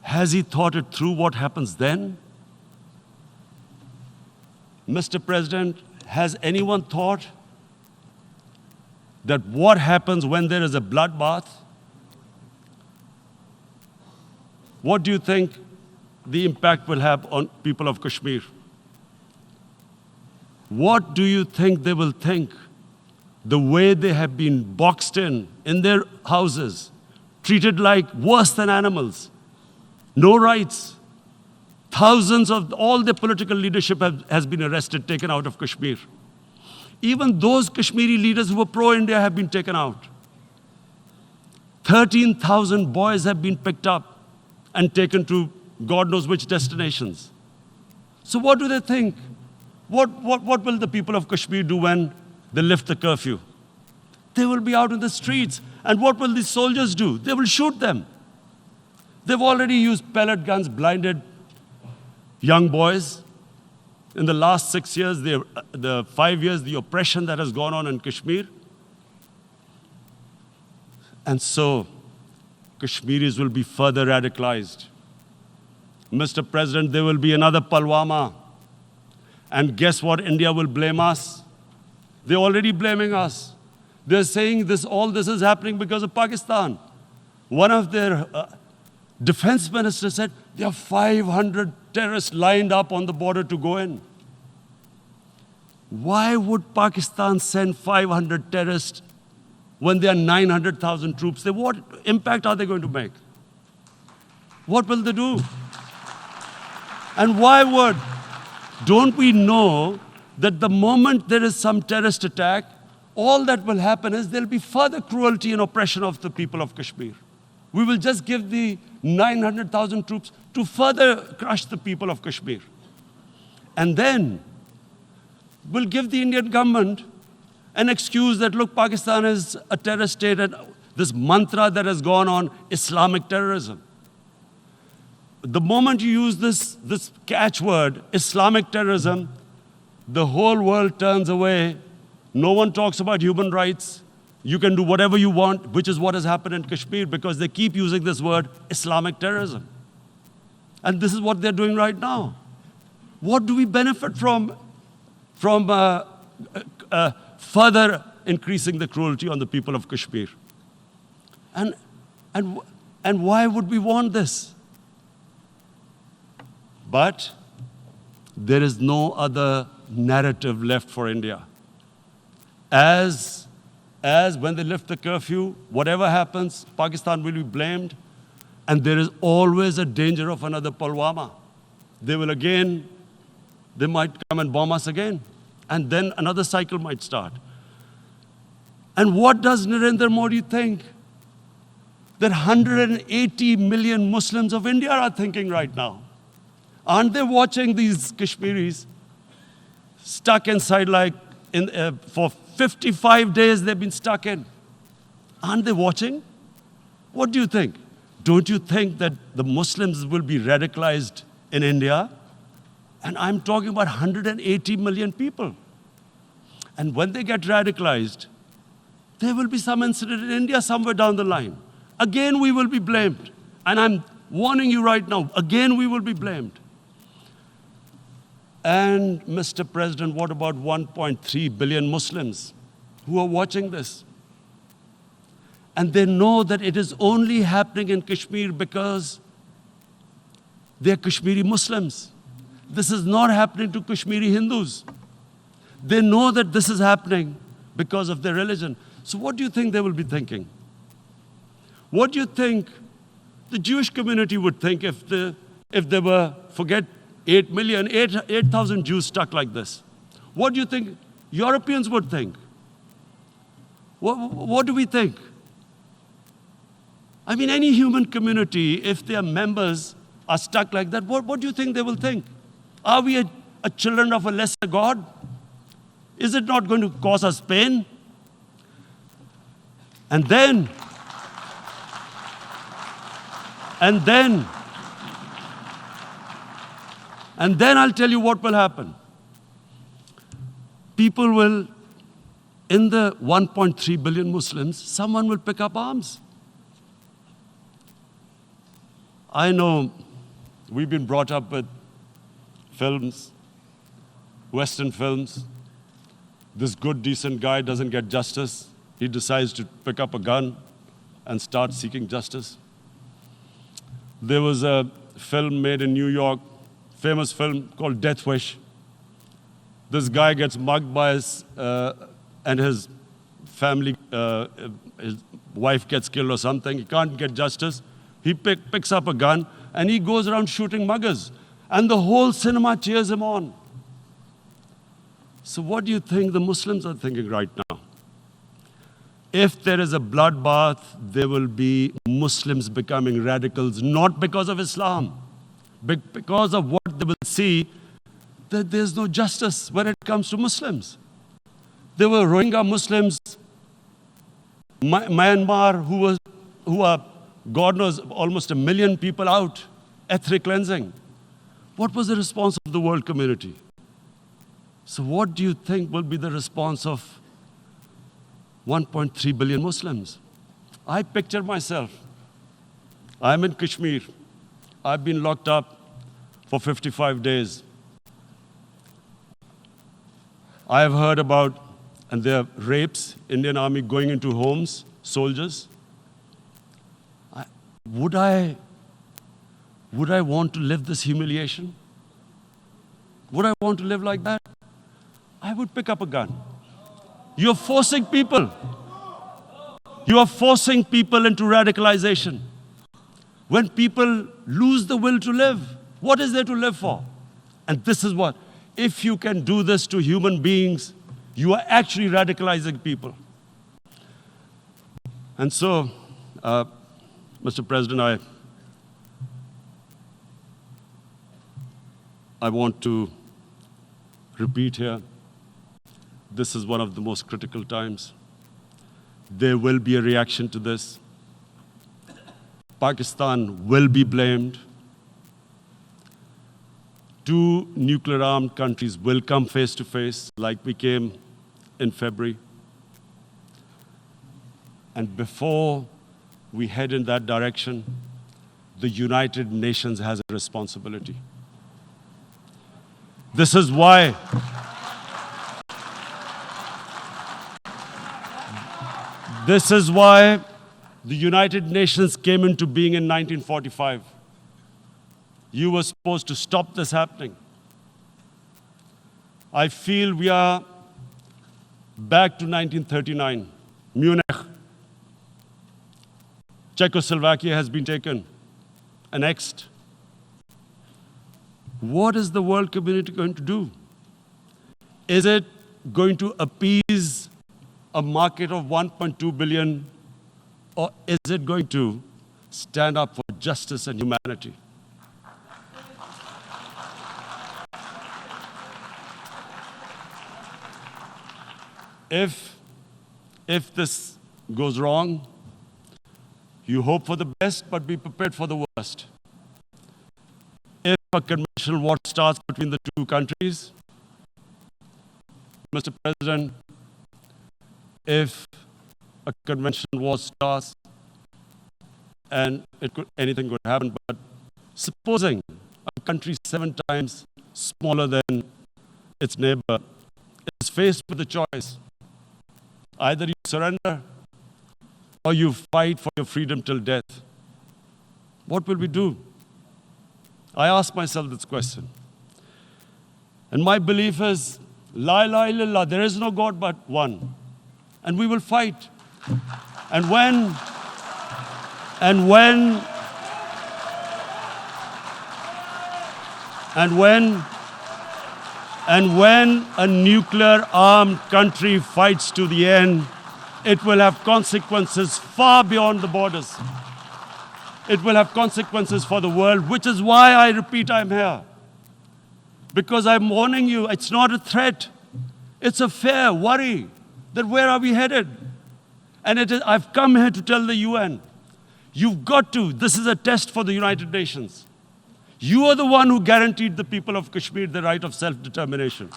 Has he thought it through what happens then? Mr. President, has anyone thought that what happens when there is a bloodbath? What do you think the impact will have on people of Kashmir? What do you think they will think? The way they have been boxed in their houses, treated like worse than animals, no rights. Thousands of all the political leadership has been arrested, taken out of Kashmir. Even those Kashmiri leaders who were pro-India have been taken out. 13,000 boys have been picked up and taken to God knows which destinations. So what do they think? What will the people of Kashmir do when they lift the curfew? They will be out in the streets. And what will these soldiers do? They will shoot them. They've already used pellet guns, blinded young boys. In the last 6 years, the 5 years, the oppression that has gone on in Kashmir. And so, Kashmiris will be further radicalized. Mr. President, there will be another Pulwama. And guess what? India will blame us. They're already blaming us. They're saying all this is happening because of Pakistan. One of their defense ministers said, there are 500 terrorists lined up on the border to go in. Why would Pakistan send 500 terrorists when there are 900,000 troops? What impact are they going to make? What will they do? And don't we know that the moment there is some terrorist attack, all that will happen is there'll be further cruelty and oppression of the people of Kashmir. We will just give the 900,000 troops to further crush the people of Kashmir. And then we'll give the Indian government an excuse that, look, Pakistan is a terrorist state, and this mantra that has gone on, Islamic terrorism. The moment you use this catchword, Islamic terrorism, the whole world turns away. No one talks about human rights. You can do whatever you want, which is what has happened in Kashmir, because they keep using this word, Islamic terrorism. And this is what they're doing right now. What do we benefit from further increasing the cruelty on the people of Kashmir? And why would we want this? But there is no other narrative left for India. As when they lift the curfew, whatever happens, Pakistan will be blamed, and there is always a danger of another Pulwama. They might come and bomb us again, and then another cycle might start. And what does Narendra Modi think? That 180 million Muslims of India are thinking right now. Aren't they watching these Kashmiris stuck inside for 55 days they've been stuck in? Aren't they watching? What do you think? Don't you think that the Muslims will be radicalized in India? And I'm talking about 180 million people. And when they get radicalized, there will be some incident in India somewhere down the line. Again, we will be blamed. And I'm warning you right now, again, we will be blamed. And Mr. President, what about 1.3 billion Muslims who are watching this? And they know that it is only happening in Kashmir because they're Kashmiri Muslims. This is not happening to Kashmiri Hindus. They know that this is happening because of their religion. So what do you think they will be thinking? What do you think the Jewish community would think if there were, forget 8,000 Jews stuck like this? What do you think Europeans would think? What do we think? I mean, any human community, if their members are stuck like that, what do you think they will think? Are we a children of a lesser God? Is it not going to cause us pain? And then I'll tell you what will happen. People will, in the 1.3 billion Muslims, someone will pick up arms. I know we've been brought up with films, Western films. This good, decent guy doesn't get justice. He decides to pick up a gun and start seeking justice. There was a film made in New York, famous film called Death Wish. This guy gets mugged by and his family, his wife gets killed or something. He can't get justice. He picks up a gun and he goes around shooting muggers. And the whole cinema cheers him on. So what do you think the Muslims are thinking right now? If there is a bloodbath, there will be Muslims becoming radicals, not because of Islam, but because of what they will see, that there's no justice when it comes to Muslims. There were Rohingya Muslims, Myanmar, who are, God knows, almost 1 million people out, ethnic cleansing. What was the response of the world community? So what do you think will be the response of 1.3 billion Muslims? I picture myself. I'm in Kashmir. I've been locked up for 55 days. I have heard about, and there are rapes, Indian Army going into homes, soldiers. Would I want to live this humiliation? Would I want to live like that? I would pick up a gun. You're forcing people. You are forcing people into radicalization. When people lose the will to live, what is there to live for? And this is what, if you can do this to human beings, you are actually radicalizing people. And so, Mr. President, I want to repeat here, this is one of the most critical times. There will be a reaction to this. Pakistan will be blamed. 2 nuclear-armed countries will come face to face, like we came in February. And before we head in that direction, the United Nations has a responsibility. This is why the United Nations came into being in 1945. You were supposed to stop this happening. I feel we are back to 1939, Munich. Czechoslovakia has been taken, annexed. What is the world community going to do? Is it going to appease a market of 1.2 billion, or is it going to stand up for justice and humanity? If this goes wrong, you hope for the best, but be prepared for the worst. If a conventional war starts between the two countries, Mr. President, if a conventional war starts, and anything could happen, but supposing a country 7 times smaller than its neighbor is faced with a choice, either you surrender or you fight for your freedom till death, what will we do? I ask myself this question. And my belief is, La ilaha illallah, there is no God but one. And we will fight. And when a nuclear armed country fights to the end, it will have consequences far beyond the borders. It will have consequences for the world, which is why I repeat I'm here. Because I'm warning you, it's not a threat. It's a fair worry that where are we headed? And I've come here to tell the UN, you've got to, this is a test for the United Nations. You are the one who guaranteed the people of Kashmir the right of self-determination.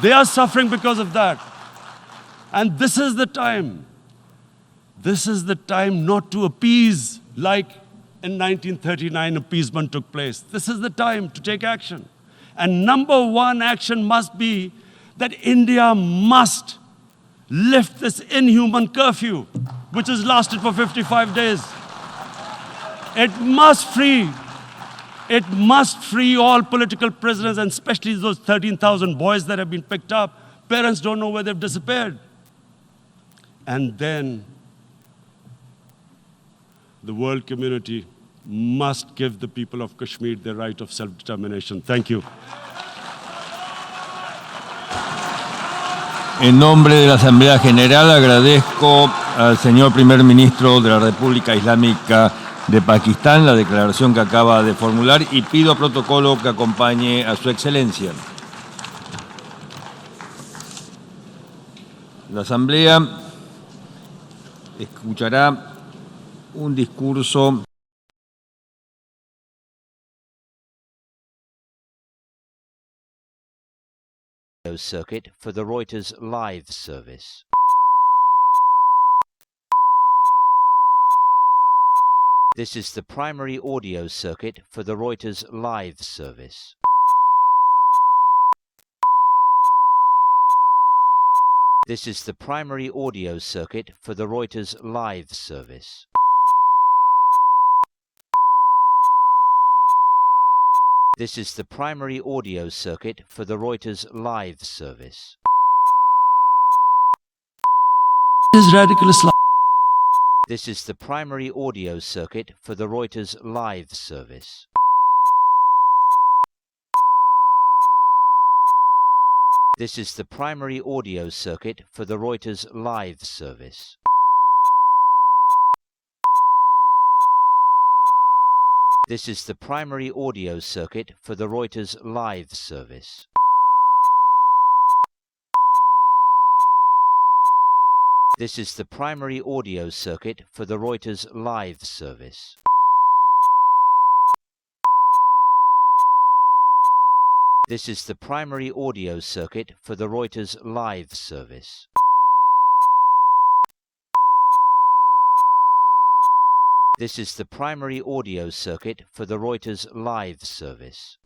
They are suffering because of that. And this is the time. This is the time not to appease like in 1939 appeasement took place. This is the time to take action. And number one action must be that India must lift this inhuman curfew, which has lasted for 55 days. It must free all political prisoners, and especially those 13,000 boys that have been picked up. Parents don't know where they've disappeared. And then the world community must give the people of Kashmir the right of self-determination. Thank you. En nombre de la Asamblea General agradezco al señor Primer Ministro de la República Islámica de Pakistán la declaración que acaba de formular y pido a protocolo que acompañe a su excelencia. La Asamblea escuchará un discurso circuit for the Reuters live service. This is the primary audio circuit for the Reuters live service. This is the primary audio circuit for the Reuters live service. This is the primary audio circuit for the Reuters live service. Is radical Islam. This is the primary audio circuit for the Reuters live service. This is the primary audio circuit for the Reuters live service. This is the primary audio circuit for the Reuters live service. This is the primary audio circuit for the Reuters live service. This is the primary audio circuit for the Reuters live service. This is the primary audio circuit for the Reuters live service.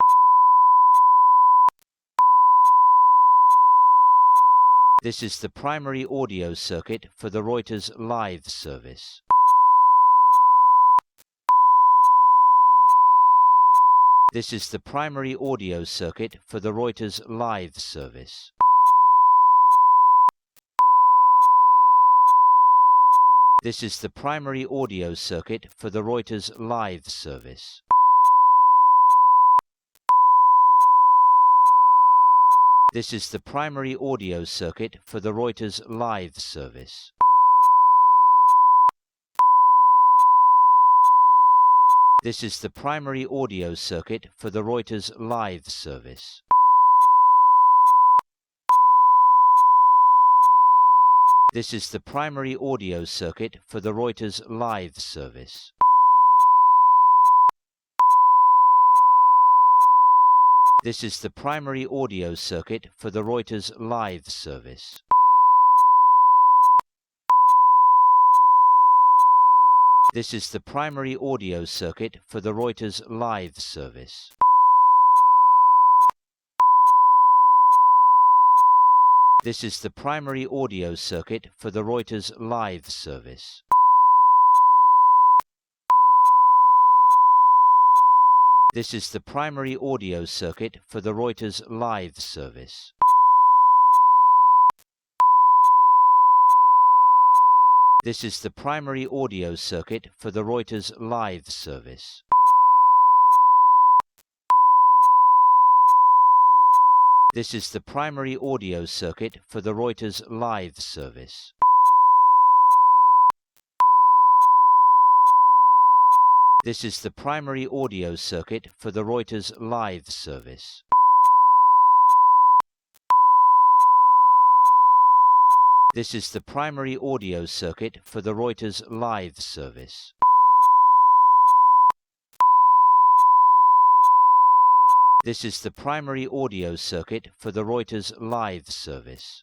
This is the primary audio circuit for the Reuters live service. This is the primary audio circuit for the Reuters live service. This is the primary audio circuit for the Reuters live service. This is the primary audio circuit for the Reuters live service. This is the primary audio circuit for the Reuters live service. This is the primary audio circuit for the Reuters live service. This is the primary audio circuit for the Reuters live service. This is the primary audio circuit for the Reuters live service. This is the primary audio circuit for the Reuters live service. This is the primary audio circuit for the Reuters live service. This is the primary audio circuit for the Reuters live service. This is the primary audio circuit for the Reuters live service. This is the primary audio circuit for the Reuters live service. This is the primary audio circuit for the Reuters live service. This is the primary audio circuit for the Reuters live service.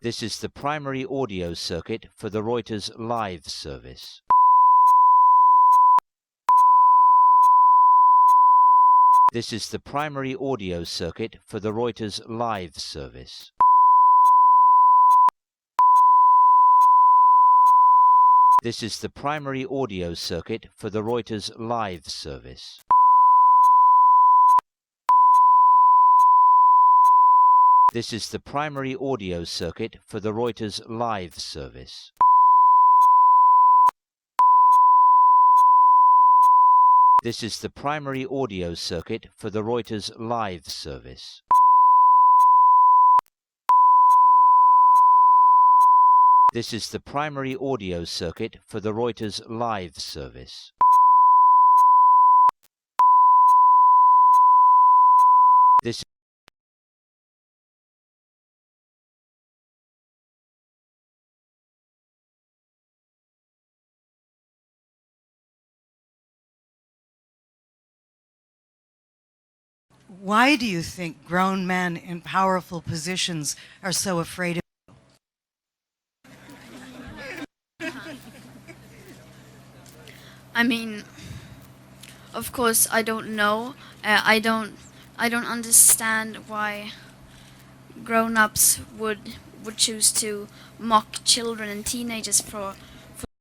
This is the primary audio circuit for the Reuters live service. This is the primary audio circuit for the Reuters live service. This is the primary audio circuit for the Reuters live service. This is the primary audio circuit for the Reuters live service. This is the primary audio circuit for the Reuters live service. This is the primary audio circuit for the Reuters live service. This Why do you think grown men in powerful positions are so afraid of you? I mean, of course, I don't know. I don't understand why grown-ups would choose to mock children and teenagers